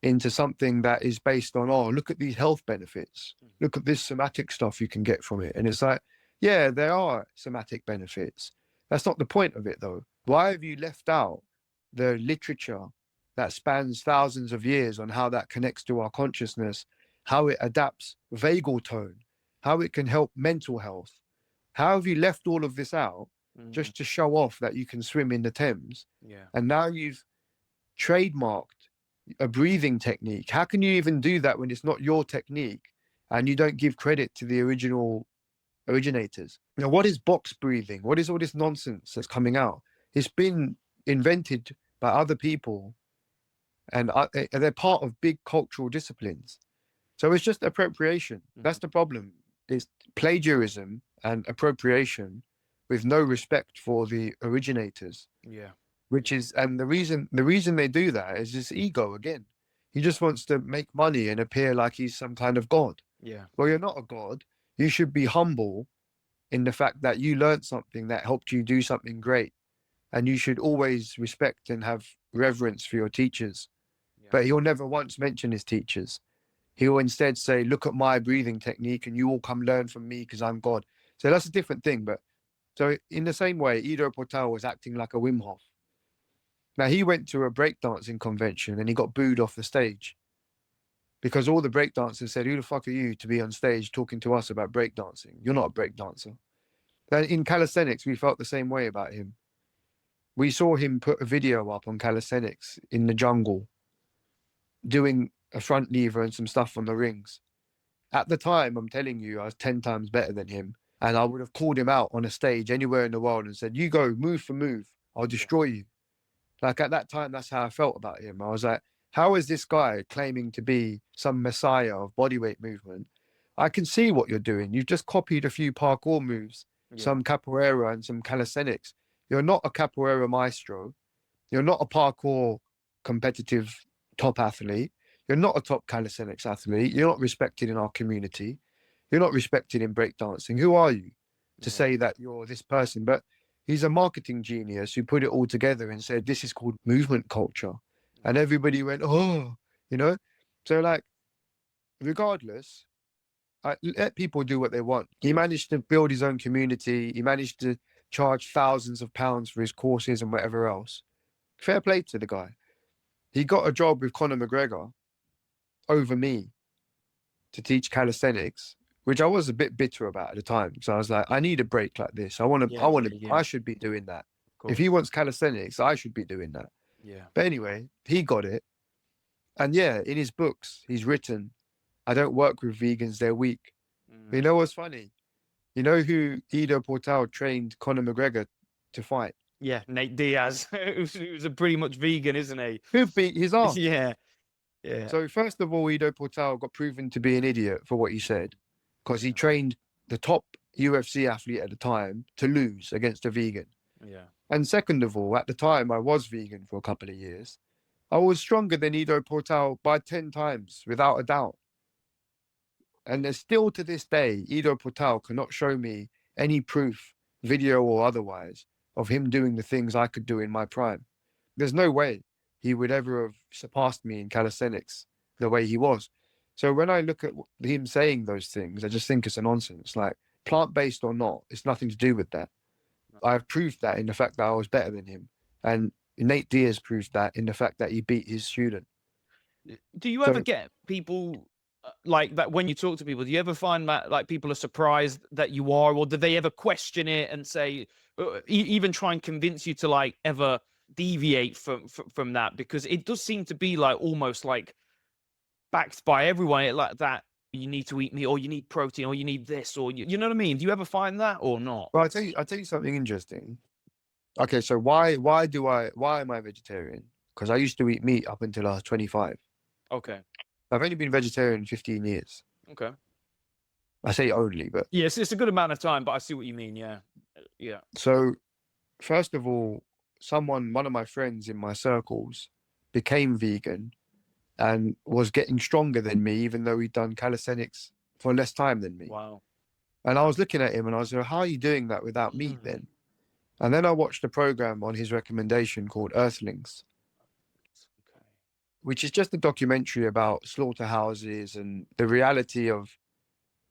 into something that is based on, oh, look at these health benefits. Look at this somatic stuff you can get from it. And it's like, yeah, there are somatic benefits. That's not the point of it, though. Why have you left out the literature that spans thousands of years on how that connects to our consciousness, how it adapts vagal tone, how it can help mental health? How have you left all of this out Mm. just to show off that you can swim in the Thames? Yeah. And now you've trademarked a breathing technique. How can you even do that when it's not your technique and you don't give credit to the originators? You know, what is box breathing? What is all this nonsense that's coming out? It's been invented by other people and they're part of big cultural disciplines. So it's just appropriation. That's the problem. It's plagiarism and appropriation with no respect for the originators. Yeah. Which is, and the reason they do that is his ego again. He just wants to make money and appear like he's some kind of god. Yeah. Well, you're not a god. You should be humble in the fact that you learned something that helped you do something great, and you should always respect and have reverence for your teachers. Yeah. But he'll never once mention his teachers. He'll instead say, "Look at my breathing technique, and you all come learn from me because I'm God." So that's a different thing. But so in the same way, Ido Portal was acting like a Wim Hof. Now, he went to a breakdancing convention and he got booed off the stage because all the breakdancers said, who the fuck are you to be on stage talking to us about breakdancing? You're not a breakdancer. Then in calisthenics, we felt the same way about him. We saw him put a video up on calisthenics in the jungle doing a front lever and some stuff on the rings. At the time, I'm telling you, I was 10 times better than him. And I would have called him out on a stage anywhere in the world and said, you go move for move. I'll destroy you. Like at that time, that's how I felt about him. I was like, how is this guy claiming to be some messiah of bodyweight movement? I can see what you're doing. You've just copied a few parkour moves, some capoeira and some calisthenics. You're not a capoeira maestro. You're not a parkour competitive top athlete. You're not a top calisthenics athlete. You're not respected in our community. You're not respected in breakdancing. Who are you to say that you're this person? But he's a marketing genius who put it all together and said, this is called movement culture. And everybody went, oh, you know? So like, regardless, let people do what they want. He managed to build his own community. He managed to charge thousands of pounds for his courses and whatever else. Fair play to the guy. He got a job with Conor McGregor over me to teach calisthenics, which I was a bit bitter about at the time. So I was like, I need a break like this. I should be doing that. If he wants calisthenics, I should be doing that. Yeah. But anyway, he got it. And yeah, in his books, he's written, I don't work with vegans, they're weak. But you know what's funny? You know who Ido Portal trained Conor McGregor to fight? Yeah, Nate Diaz, who's a pretty much vegan, isn't he? Who beat his ass? Yeah. Yeah. So first of all, Ido Portal got proven to be an idiot for what he said, because he trained the top UFC athlete at the time to lose against a vegan. Yeah. And second of all, at the time I was vegan for a couple of years. I was stronger than Ido Portal by 10 times, without a doubt. And there's still to this day, Ido Portal cannot show me any proof, video or otherwise, of him doing the things I could do in my prime. There's no way he would ever have surpassed me in calisthenics the way he was. So when I look at him saying those things, I just think it's a nonsense. Like, plant-based or not, it's nothing to do with that. I've proved that in the fact that I was better than him. And Nate Diaz proved that in the fact that he beat his student. Do you ever get people like that when you talk to people? Do you ever find that like people are surprised that you are, or do they ever question it and say, even try and convince you to like ever deviate from that? Because it does seem to be like almost like backed by everyone, like that. You need to eat meat, or you need protein, or you need this, or you know what I mean? Do you ever find that or not? Well, I'll tell you something interesting. Okay, so why am I vegetarian? Because I used to eat meat up until I was 25. Okay. I've only been vegetarian 15 years. Okay. I say only, but yes, it's a good amount of time, but I see what you mean. Yeah. Yeah. So first of all, one of my friends in my circles became vegan and was getting stronger than me, even though he'd done calisthenics for less time than me. Wow. And I was looking at him and I was like, how are you doing that without meat then? And then I watched a program on his recommendation called Earthlings, which is just a documentary about slaughterhouses and the reality of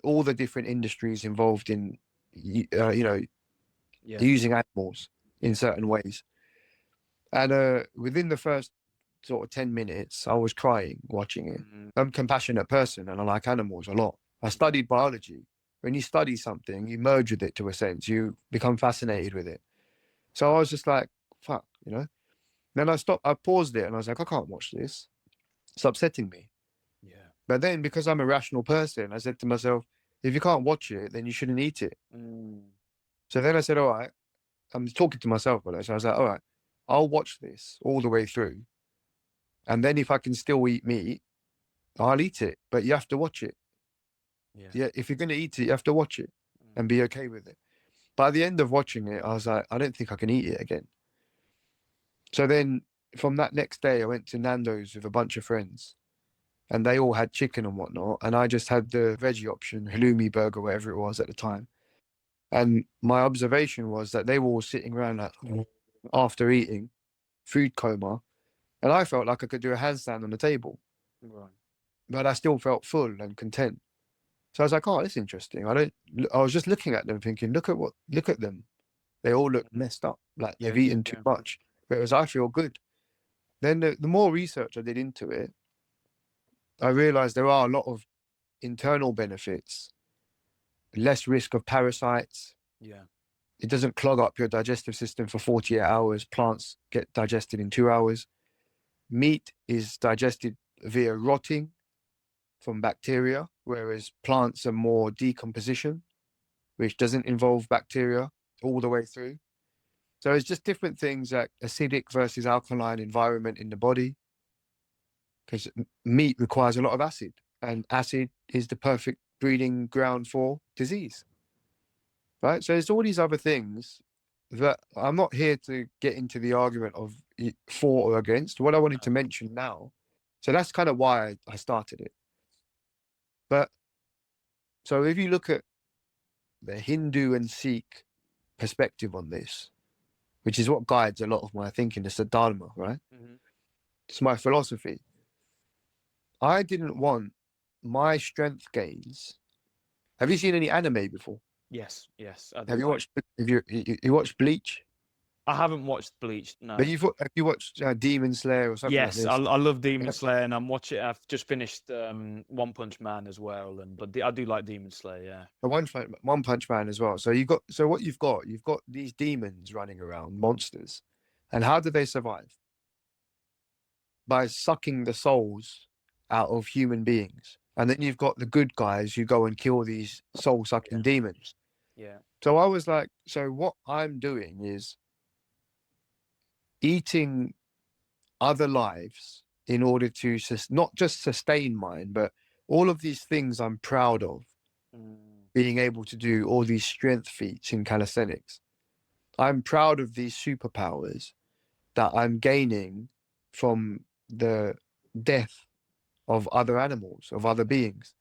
all the different industries involved in, using animals in certain ways. And within the first sort of 10 minutes, I was crying watching it. I'm a compassionate person and I like animals a lot. I studied biology. When you study something, you merge with it to a sense. You become fascinated with it. So I was just like, fuck, Then I paused it and I was like, I can't watch this. It's upsetting me. Yeah. But then because I'm a rational person, I said to myself, if you can't watch it, then you shouldn't eat it. So then I said, all right, I'm talking to myself about it. So I was like, all right, I'll watch this all the way through. And then if I can still eat meat, I'll eat it. But you have to watch it. Yeah. If you're going to eat it, you have to watch it and be okay with it. By the end of watching it, I was like, I don't think I can eat it again. So then from that next day, I went to Nando's with a bunch of friends and they all had chicken and whatnot. And I just had the veggie option, halloumi burger, whatever it was at the time. And my observation was that they were all sitting around like, after eating, food coma. And I felt like I could do a handstand on the table. Right. But I still felt full and content. So I was like, oh, that's interesting. I was just looking at them thinking, look at them. They all look messed up, like they've eaten too much. Whereas I feel good. Then the more research I did into it, I realized there are a lot of internal benefits, less risk of parasites. Yeah. It doesn't clog up your digestive system for 48 hours. Plants get digested in 2 hours. Meat is digested via rotting from bacteria, whereas plants are more decomposition, which doesn't involve bacteria all the way through. So it's just different things like acidic versus alkaline environment in the body, because meat requires a lot of acid, and acid is the perfect breeding ground for disease, right? So there's all these other things that I'm not here to get into the argument of for or against. What I wanted to mention now, so that's kind of why I started it. But so if you look at the Hindu and Sikh perspective on this, which is what guides a lot of my thinking, it's the Dharma, right? It's my philosophy. I didn't want my strength gains Have you seen any anime before? Yes, yes, I do Have you like. watched? Have you watched Bleach? I haven't watched Bleach. But No. have you watched Demon Slayer or something like Yes, I this? love Demon Yeah. Slayer, and I'm watching. I've just finished One Punch Man as well, and but I do like Demon Slayer. Yeah. The One Punch Man as well. So what you've got these demons running around, monsters, and how do they survive? By sucking the souls out of human beings. And then you've got the good guys who go and kill these soul sucking Yeah. demons. Yeah. So I was like, so what I'm doing is eating other lives in order to not just sustain mine, but all of these things I'm proud of, Mm, being able to do all these strength feats in calisthenics. I'm proud of these superpowers that I'm gaining from the death of other animals, of other beings.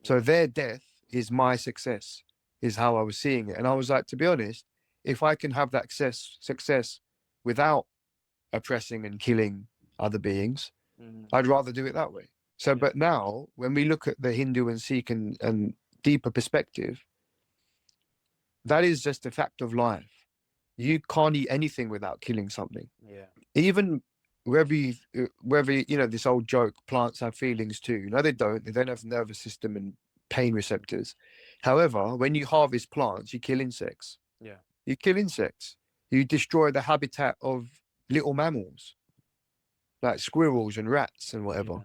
So yeah. their death is my success, is how I was seeing it. And I was like, to be honest, if I can have that success without oppressing and killing other beings, Mm, I'd rather do it that way. So, yeah. but now when we look at the Hindu and Sikh and deeper perspective, that is just a fact of life. You can't eat anything without killing something. Yeah. Even whether this old joke, plants have feelings too. No, they don't. They don't have nervous system and pain receptors. However, when you harvest plants, you kill insects. Yeah. You kill insects. You destroy the habitat of little mammals like squirrels and rats and whatever. Yeah.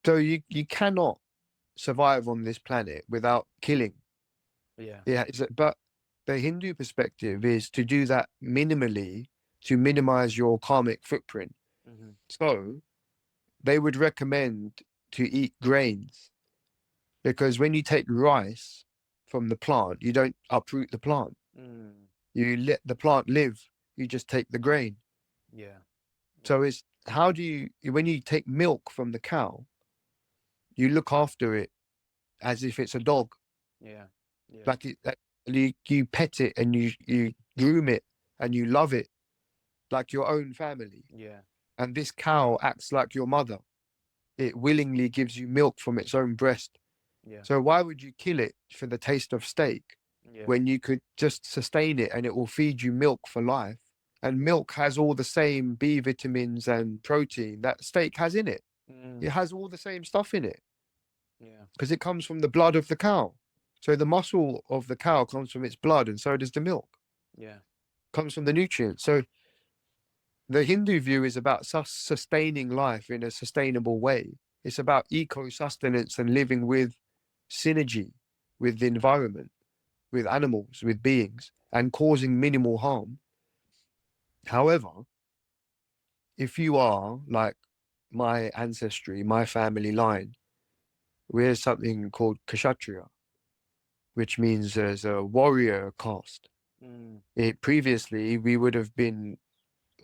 So you cannot survive on this planet without killing. Yeah. Yeah, but the Hindu perspective is to do that minimally to minimize your karmic footprint. Mm-hmm. So they would recommend to eat grains because when you take rice from the plant, you don't uproot the plant. Mm, You let the plant live. You just take the grain. yeah. Yeah. So it's how do when you take milk from the cow, you look after it as if it's a dog. Yeah. Yeah. You pet it and you groom it and you love it like your own family. Yeah. And this cow acts like your mother. It willingly gives you milk from its own breast. Yeah. So why would you kill it for the taste of steak Yeah. when you could just sustain it and it will feed you milk for life? And milk has all the same B vitamins and protein that steak has in it. Mm, It has all the same stuff in it yeah. because it comes from the blood of the cow. So the muscle of the cow comes from its blood, and so does the milk, Yeah. comes from the nutrients. So the Hindu view is about sustaining life in a sustainable way. It's about eco sustenance and living with synergy with the environment, with animals, with beings, and causing minimal harm. However, if you are like my ancestry, my family line, we're something called Kshatriya, which means there's a warrior caste. Mm, It previously we would have been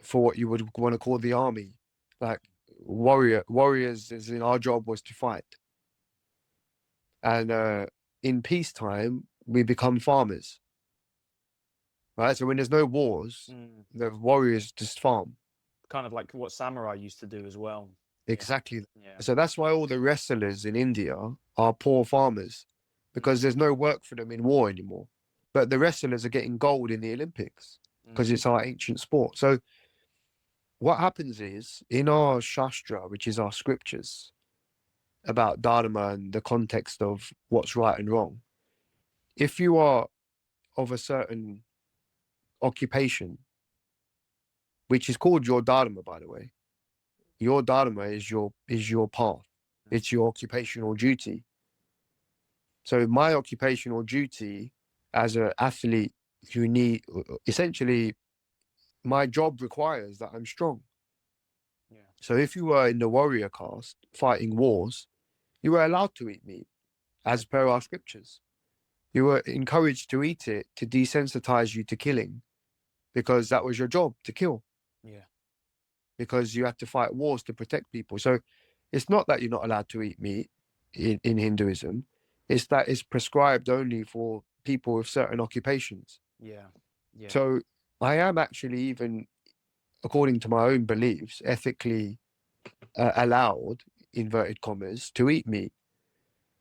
for what you would want to call the army, like warriors. As in our job was to fight, and in peacetime we become farmers, right? So when there's no wars, mm. the warriors just farm. Kind of like what samurai used to do as well. Yeah. Exactly. Yeah. So that's why all the wrestlers in India are poor farmers Mm, because there's no work for them in war anymore. But the wrestlers are getting gold in the Olympics because mm, it's our ancient sport. So what happens is in our Shastra, which is our scriptures about Dharma and the context of what's right and wrong, if you are of a certain occupation, which is called your Dharma, by the way, your Dharma is your path. It's your occupational duty. So my occupational duty as an athlete who need essentially my job requires that I'm strong. yeah. So if you were in the warrior caste fighting wars, you were allowed to eat meat as per our scriptures. You were encouraged to eat it to desensitize you to killing because that was your job to kill Yeah. because you had to fight wars to protect people. So it's not that you're not allowed to eat meat in Hinduism. It's that it's prescribed only for people with certain occupations. Yeah. Yeah. So I am actually even, according to my own beliefs, ethically allowed, inverted commas, to eat meat.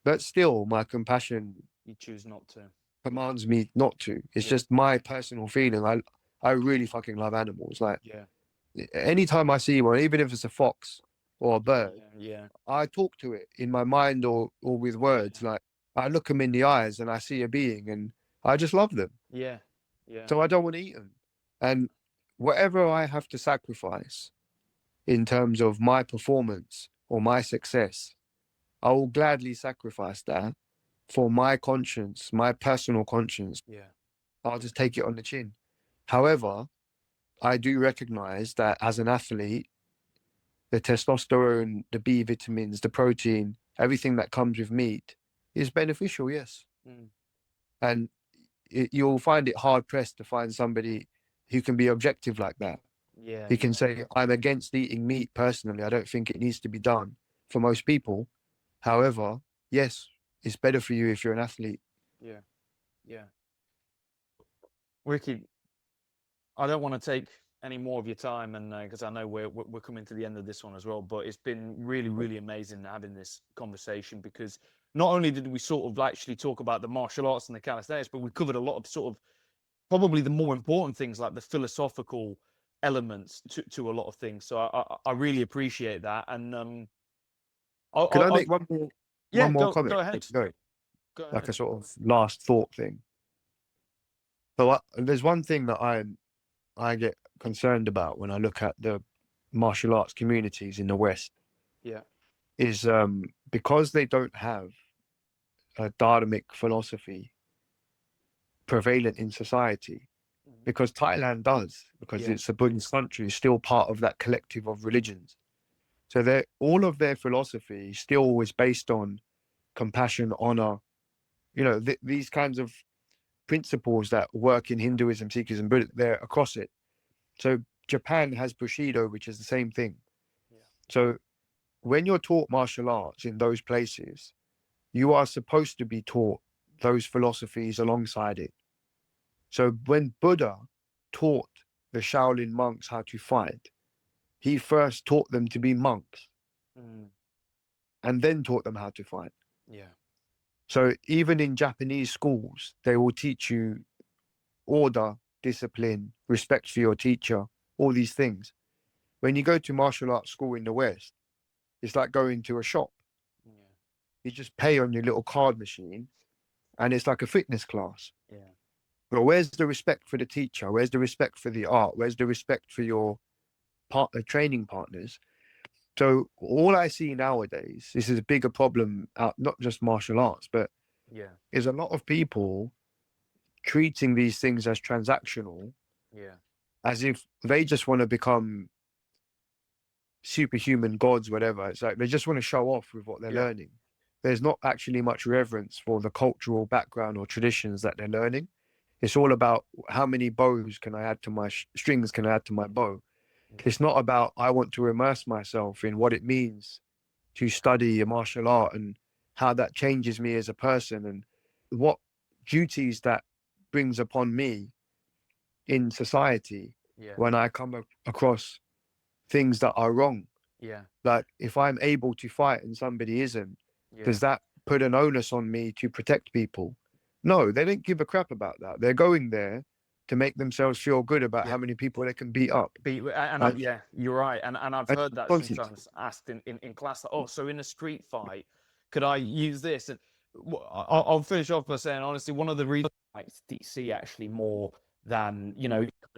But still, my compassion You choose not to. commands me not to. It's Yeah. just my personal feeling. I really fucking love animals. Like Yeah. anytime I see one, even if it's a fox or a bird, Yeah. I talk to it in my mind or with words. Like I look them in the eyes and I see a being and I just love them. Yeah. Yeah. So I don't want to eat them. And whatever I have to sacrifice in terms of my performance or my success, I will gladly sacrifice that for my conscience, my personal conscience. Yeah. I'll just take it on the chin. However, I do recognize that as an athlete, the testosterone, the B vitamins, the protein, everything that comes with meat is beneficial, yes. Mm. And you'll find it hard pressed to find somebody who can be objective like that. Yeah. He can say, I'm against eating meat personally. I don't think it needs to be done for most people. However, yes, it's better for you if you're an athlete. Yeah. Yeah. Ricky, I don't want to take any more of your time, and because I know we're coming to the end of this one as well. But it's been really, really amazing having this conversation, because not only did we sort of actually talk about the martial arts and the calisthenics, but we covered a lot of sort of probably the more important things, like the philosophical elements to a lot of things. So I really appreciate that. And Can I I make yeah, one more go comment? ahead, Go. go Like ahead. a sort of last thought thing. So there's one thing that I get concerned about when I look at the martial arts communities in the West Yeah. is because they don't have a dharmic philosophy prevalent in society. Mhm. Because Thailand does, because Yeah. it's a Buddhist country, is still part of that collective of religions. So all of their philosophy still is based on compassion, honor, these kinds of principles that work in Hinduism, Sikhism, Buddhism, they're across it. So Japan has Bushido, which is the same thing. Yeah. So when you're taught martial arts in those places, you are supposed to be taught those philosophies alongside it. So when Buddha taught the Shaolin monks how to fight, he first taught them to be monks Mm. and then taught them how to fight. Yeah. So even in Japanese schools, they will teach you order, discipline, respect for your teacher, all these things. When you go to martial arts school in the West, it's like going to a shop. Yeah. You just pay on your little card machine and it's like a fitness class. Yeah. But where's the respect for the teacher? Where's the respect for the art? Where's the respect for your training partners? So all I see nowadays, this is a bigger problem out, not just martial arts, but Yeah. is a lot of people treating these things as transactional, Yeah. as if they just want to become superhuman gods, whatever. It's like they just want to show off with what they're Yeah. learning. There's not actually much reverence for the cultural background or traditions that they're learning. It's all about how many bows can I add to my strings can I add to my bow. Yeah. It's not about I want to immerse myself in what it means to study a martial art and how that changes me as a person and what duties that brings upon me in society Yeah. when I come across things that are wrong. Yeah. Like if I'm able to fight and somebody isn't, Yeah. does that put an onus on me to protect people? No, they don't give a crap about that. They're going there to make themselves feel good about Yeah. how many people they can beat up. And And, yeah, you're right. And I've and heard that content. sometimes asked in class. Oh, so in a street fight, could I use this? And I'll finish off by saying, honestly, one of the reasons I liked DC actually more than,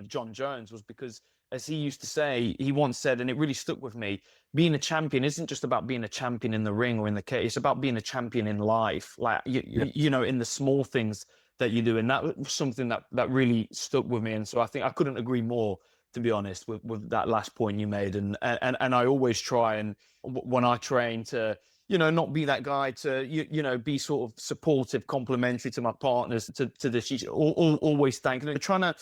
John Jones was because, as he used to say, he once said, and it really stuck with me, being a champion isn't just about being a champion in the ring or in the cage. It's about being a champion in life. Like, Yeah. in the small things that you do. And that was something that really stuck with me. And so I think I couldn't agree more, to be honest, with that last point you made. And I always try, and when I train, to not be that guy, to be sort of supportive, complimentary to my partners, to the always thanking and trying to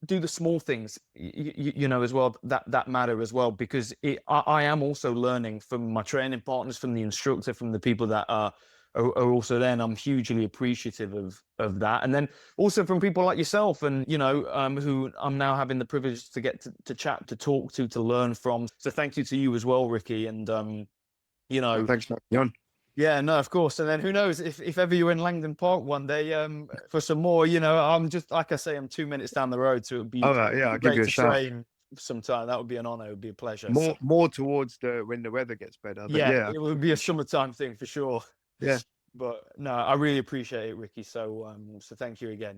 do the small things, as well, that matter as well, because I am also learning from my training partners, from the instructor, from the people that are also there, and I'm hugely appreciative of that. And then also from people like yourself, and who I'm now having the privilege to get to chat, to talk to learn from. So thank you to you as well, Ricky. And Thanks, man. Yeah, no, of course. And then who knows if ever you're in Langdon Park one day for some more, you know, I'm just, like I say, I'm 2 minutes down the road. So it would All right, yeah, I'll give great you a to shout. train sometime. That would be an honor. It would be a pleasure. So, More towards when the weather gets better. But yeah, yeah, it would be a summertime thing for sure. yeah. But no, I really appreciate it, Ricky. So, so thank you again.